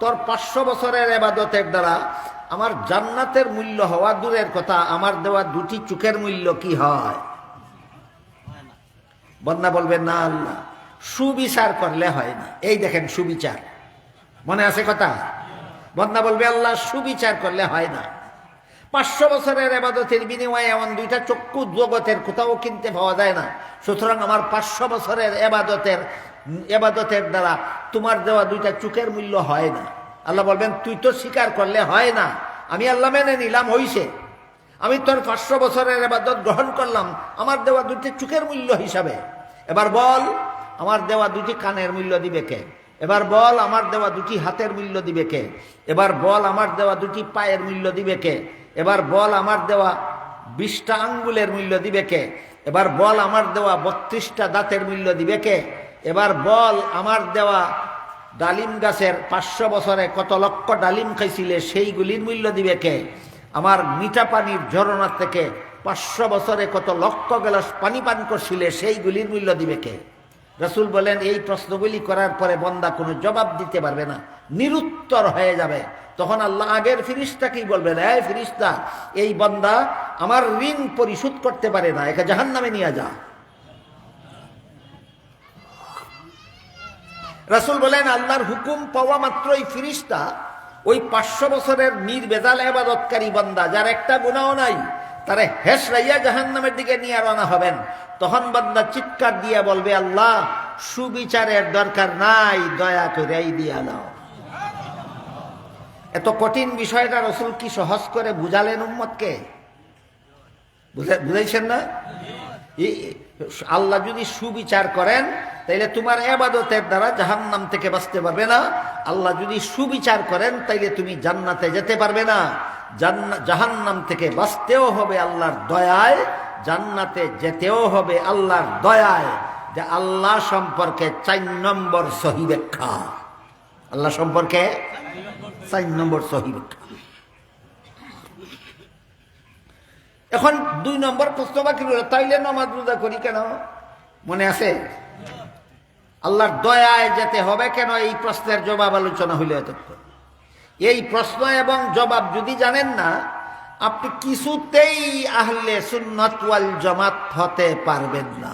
তোর 500 বছরের ইবাদতের দ্বারা আমার জান্নাতের মূল্য হওয়া দূরের কথা, আমার দেওয়া 2টি চোখের মূল্য কি হয়? বান্দা বলবে, না আল্লাহ, সুবিচার করলে হয় না। এই দেখেন সুবিচার, মনে আছে কথা? বান্দা বলবে, আল্লাহ, সুবিচার করলে হয় না। 500 বছরের ইবাদতের বিনিময়ে এমন 2টা চক্ষু জগতের কোথাও কিনতে পাওয়া যায় না। সুতরাং আমার 500 বছরের ইবাদতের দ্বারা তোমার দেওয়া 2টা চোখের মূল্য হয় না। আল্লাহ বলবেন, তুই তো স্বীকার করলে হয় না, আমি আল্লাহ মেনে নিলাম, হইছে, আমি তোর 500 বছরের ইবাদত গ্রহণ করলাম আমার দেওয়া 2টি চোখের মূল্য হিসাবে। এবার বল, আমার দেওয়া 2টি কানের মূল্য দিবে কে? এবার বল, আমার দেওয়া 2টি হাতের মূল্য দিবে কে? এবার বল, আমার দেওয়া 2টি পায়ের মূল্য দিবে কে? এবার বল, আমার দেওয়া 20টা আঙ্গুলের মূল্য দিবে কে? এবার বল, আমার দেওয়া 32টা দাঁতের মূল্য দিবে কে? এবার বল, আমার দেওয়া ডালিম গাছের 500 বছরে কত লক্ষ ডালিম খাইছিলে সেইগুলির মূল্য দিবে কে? আমার মিঠা পানির ঝরনা থেকে 500 বছরে কত লক্ষ গ্লাস পানি পান করছিলে সেইগুলির মূল্য দিবে কে? রাসূল বলেন, এই প্রশ্নগুলি করার পরে বান্দা কোনো জবাব দিতে পারবে না, নিরুত্তর হয়ে যাবে। তখন আল্লাহ আগের ফিরিস্তাকেই বলবেন, এই ফিরিস্তা, এই বান্দা আমার ঋণ পরিশোধ করতে পারে না, একে জাহান্নামে নিয়ে যা। রাসূল বলেন, আল্লাহর হুকুম পাওয়া মাত্রই ফিরিস্তা ওই 500 বছরের নির্বেজাল ইবাদতকারী বান্দা, যার একটা গুনাহ নাই, তারে হেসরাইয়া জাহান্নামের দিকে নিয়ে রওনা হবেন। তখন বান্দা চিৎকার দিয়ে বলবে, আল্লাহ, সুবিচারের দরকার নাই, দয়া করেই দিয়া দাও। এত কঠিন বিষয়টা রাসূল কি সহজ করে বুঝালেন উম্মতকে? বুঝাইছেন না? আল্লাহ যদি সুবিচার করেন তাইলে তোমার ইবাদতের দ্বারা জাহান্নাম থেকে বাঁচতে পারবে না। আল্লাহ যদি সুবিচার করেন তাইলে তুমি জান্নাতে যেতে পারবে না। জাহান্নাম থেকে বাঁচতেও হবে আল্লাহর দয়ায়, জান্নাতে যেতেও হবে আল্লাহর দয়ায়। যে আল্লাহ সম্পর্কে 4 নম্বর সহি ব্যাখ্যা। আল্লাহ সম্পর্কে 4 নম্বর সহি ব্যাখ্যা। এখন 2 নম্বর প্রশ্ন বাকি রইল, তাইলে নামাজ রোজা করি কেন? মনে আছে? আল্লাহর দয়ায় যেতে হবে কেন? এই প্রশ্নের জবাব আলোচনা হইল এতক্ষণ। এই প্রশ্ন এবং জবাব যদি জানেন না, আপনি কিছুতেই আহলে সুন্নাত ওয়াল জামাত হতে পারবেন না।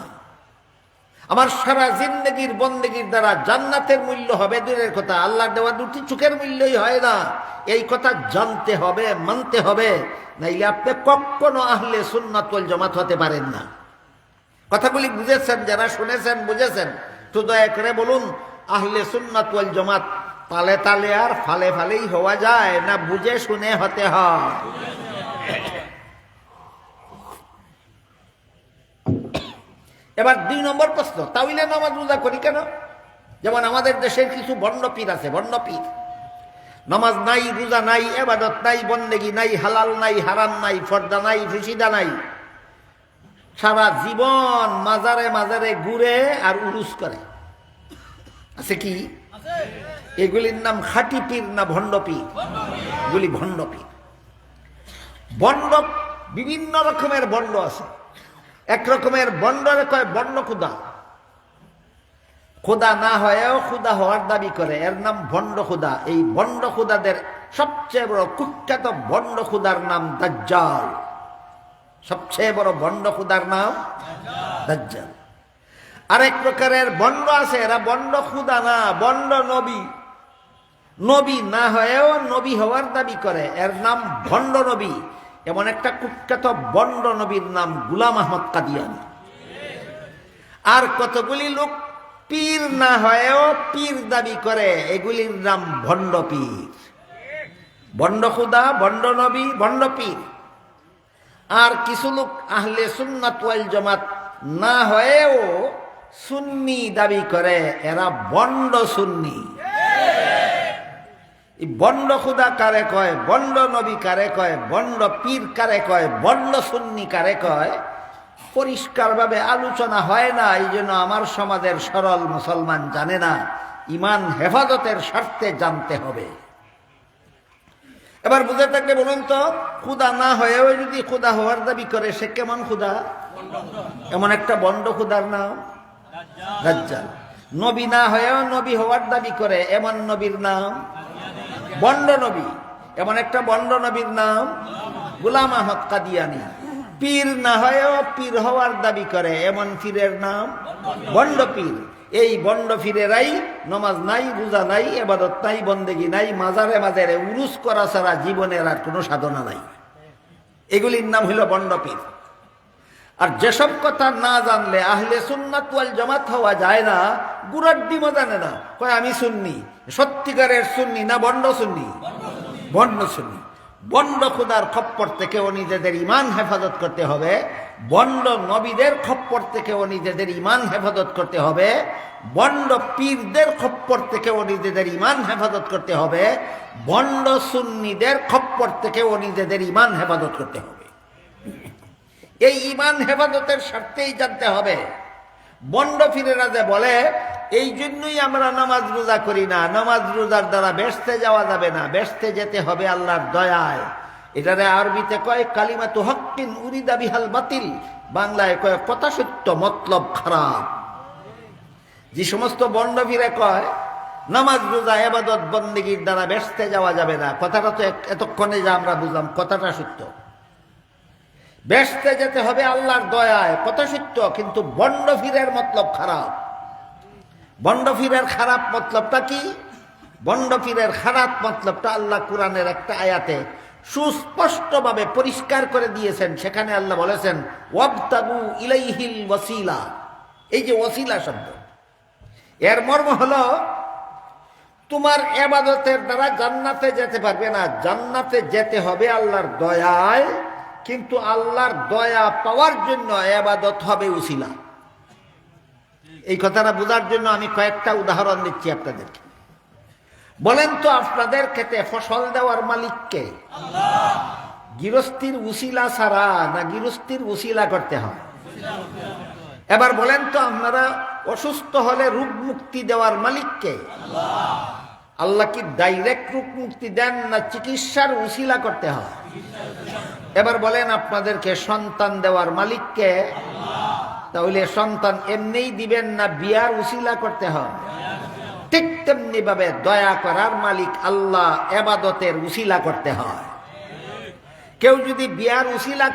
আমার সারা জিন্দেগির বন্দেগির দ্বারা জান্নাতের মূল্য হবে দূরের কথা, আল্লাহর দেওয়া 2টি চোখের মূল্যই হয় না। এই কথা জানতে হবে, মানতে হবে, নাইলে আপনি কখনো আহলে সুন্নাত ওয়াল জামাত হতে পারেন না। কথাগুলি বুঝেছেন? যারা শুনেছেন, বুঝেছেন, তো দয়া করে বলুন, আহলে সুন্নাত ওয়াল জামাত তালে তালে আর ফালে ফালেই হওয়া যায় না, বুঝে শুনে হতে হয়? এবার 2 নম্বর প্রশ্ন, তাহলে নামাজ রোজা করি কেন? যেমন আমাদের দেশের কিছু ভণ্ড পীর আছে, ভণ্ড পীর, নামাজ নাই, রোজা নাই, ইবাদত নাই, বন্দেগী নাই, হালাল নাই, হারাম নাই, পর্দা নাই, ফিসিদা নাই, সারা জীবন মাজারে মাজারে ঘুরে আর উরুস করে। আছে কি? এগুলির নাম খাঁটি পীর না ভণ্ড পীর? এগুলি ভণ্ড পীর। বন্ড বিভিন্ন রকমের বন্ড আছে। এক রকমের বন্ডরে কয় বন্ড খুদা, খুদা না হয়েও খুদা হওয়ার দাবি করে, এর নাম ভণ্ড খুদা। এই ভণ্ড খুদাদের সবচেয়ে বড় কুখ্যাত ভণ্ড খুদার নাম দাজ্জাল। সবচেয়ে বড় ভণ্ড খুদার নাম দাজ্জাল। আরেক প্রকারের বন্ড আছে, এরা বন্ড খুদা না, বন্ড নবী। নবী না হয়েও নবী হওয়ার দাবি করে, এর নাম ভণ্ড নবী। এমন একটা কুখ্যাত বন্ড নবীর নাম গোলাম আহমদ কাদিয়ানী। আর কতগুলি লোক পীর না হয়েও পীর দাবি করে, এগুলির নাম ভণ্ড পীর। ভণ্ড খুদা, ভণ্ড নবী, ভণ্ড পীর। আর কিছু লোক আহলে সুন্নাত ওয়াল জামাত না হয়েও সুন্নি দাবি করে, এরা বন্ড সুন্নি। এই বন্ড খুদা কারে কয়, বন্ড নবী কারে কয়, বন্ড পীর কারে কয়, বন্ড সুন্নি কারে কয়, পরিষ্কারভাবে আলোচনা হয় না। এই জন্য আমার সমাজের সরল মুসলমান জানে না। ইমান হেফাজতের স্বার্থে জানতে হবে। এবার বুঝে থাকলে বলুন তো, খুদা না হয়েও যদি খুদা হওয়ার দাবি করে, সে কেমন খুদা? এমন একটা বন্ড খুদার নাম দাজ্জাল। নবী না হয়েও নবী হওয়ার দাবি করে, এমন নবীর নাম বন্ড নবী। এমন একটা বন্ড নবীর নাম গোলাম আহমদ কাদিয়ানী। পীর না হয়েও পীর হওয়ার দাবি করে, এমন পীরের নাম বন্ড পীর। এই বন্ড পীরেরাই নামাজ নাই, রোজা নাই, ইবাদত নাই, বন্দেগী নাই, মাজারে মাজারে উরুস করা ছাড়া জীবনের আর কোনো সাধনা নাই। এগুলির নাম হইল বন্ড পীর। আর যেসব কথা না জানলে আহলে সুন্নাত ওয়াল জামাত হওয়া যায় না, গুড়ার ডিমও জানে না, কয় আমি সুন্নি। সত্যিকারের সুন্নি না বন্ড সুন্নি? বন্ড সুন্নি। বন্ড খুদার খপ্পর থেকেও নিজেদের ইমান হেফাজত করতে হবে, বন্ড নবীদের খপ্পর থেকেও নিজেদের ইমান হেফাজত করতে হবে, বন্ড পীরদের খপ্পর থেকেও নিজেদের ইমান হেফাজত করতে হবে, বন্ড সুন্নিদের খপ্পর থেকেও নিজেদের ইমান হেফাজত করতে হবে। এই ইমান হেফাজতের স্বার্থেই জানতে হবে। বন্ড পীরেরা যে বলে এই জন্যই আমরা নামাজ রোজা করি না, নামাজ রোজার দ্বারা বেহেশতে যাওয়া যাবে না, বেহেশতে যেতে হবে আল্লাহর দয়ায়। এটারে আরবিতে কয় কালিমাতু হক্কিন উরিদা বিহাল বাতিল, বাংলায় কয় কথা সত্য মতলব খারাপ। যে সমস্ত বন্ড পীরে কয় নামাজ রোজা ইবাদত বন্দেগীর দ্বারা বেহেশতে যাওয়া যাবে না, কথাটা তো এতক্ষণে যা আমরা বুঝলাম কথাটা সত্য। বেহেশতে যেতে হবে আল্লাহর দয়ায়, কথা সত্য, কিন্তু বন্ড পীরের মতলব খারাপ। বন্ড পীরের খারাপ মতলবটা কি? বন্ড পীরের খারাপ মতলবটা আল্লাহ কুরআনের একটা আয়াতে সুস্পষ্টভাবে পরিষ্কার করে দিয়েছেন। সেখানে আল্লাহ বলেছেন ওয়াবতাগু ইলাইহিল ওয়াসিলা। এই যে ওয়াসিলা শব্দ, এর মর্ম হলো তোমার ইবাদতের দ্বারা জান্নাতে যেতে পারবে না, জান্নাতে যেতে হবে আল্লাহর দয়ায়, কিন্তু আল্লাহর দয়া পাওয়ার জন্য ইবাদত হবে উসিলা। এই কথাটা বোঝার জন্য আমি কয়েকটা উদাহরণ দিচ্ছি আপনাদেরকে। বলেন তো আপনাদের ক্ষেতে ফসল দেওয়ার মালিক কে? আল্লাহ। গৃহস্থির উসিলা ছাড়া না গৃহস্থির উসিলা করতে হয়? এবার বলেন তো আপনারা অসুস্থ হলে রোগ মুক্তি দেওয়ার মালিক কে? আল্লাহ। আল্লাহ কি ডাইরেক্ট রোগ মুক্তি দেন না চিকিৎসার উসিলা করতে হয়? এবার বলেন আপনাদেরকে সন্তান দেওয়ার মালিক কে? আল্লাহ। তাহলে সন্তান এমনিই দিবেন না বিয়ার উসিলা করতে হয়? ঠিক তেমনি ভাবে দয়া করার মালিক আল্লাহ, ইবাদতের উসিলা করতে হয়। কেউ যদি বিয়ার উসিলা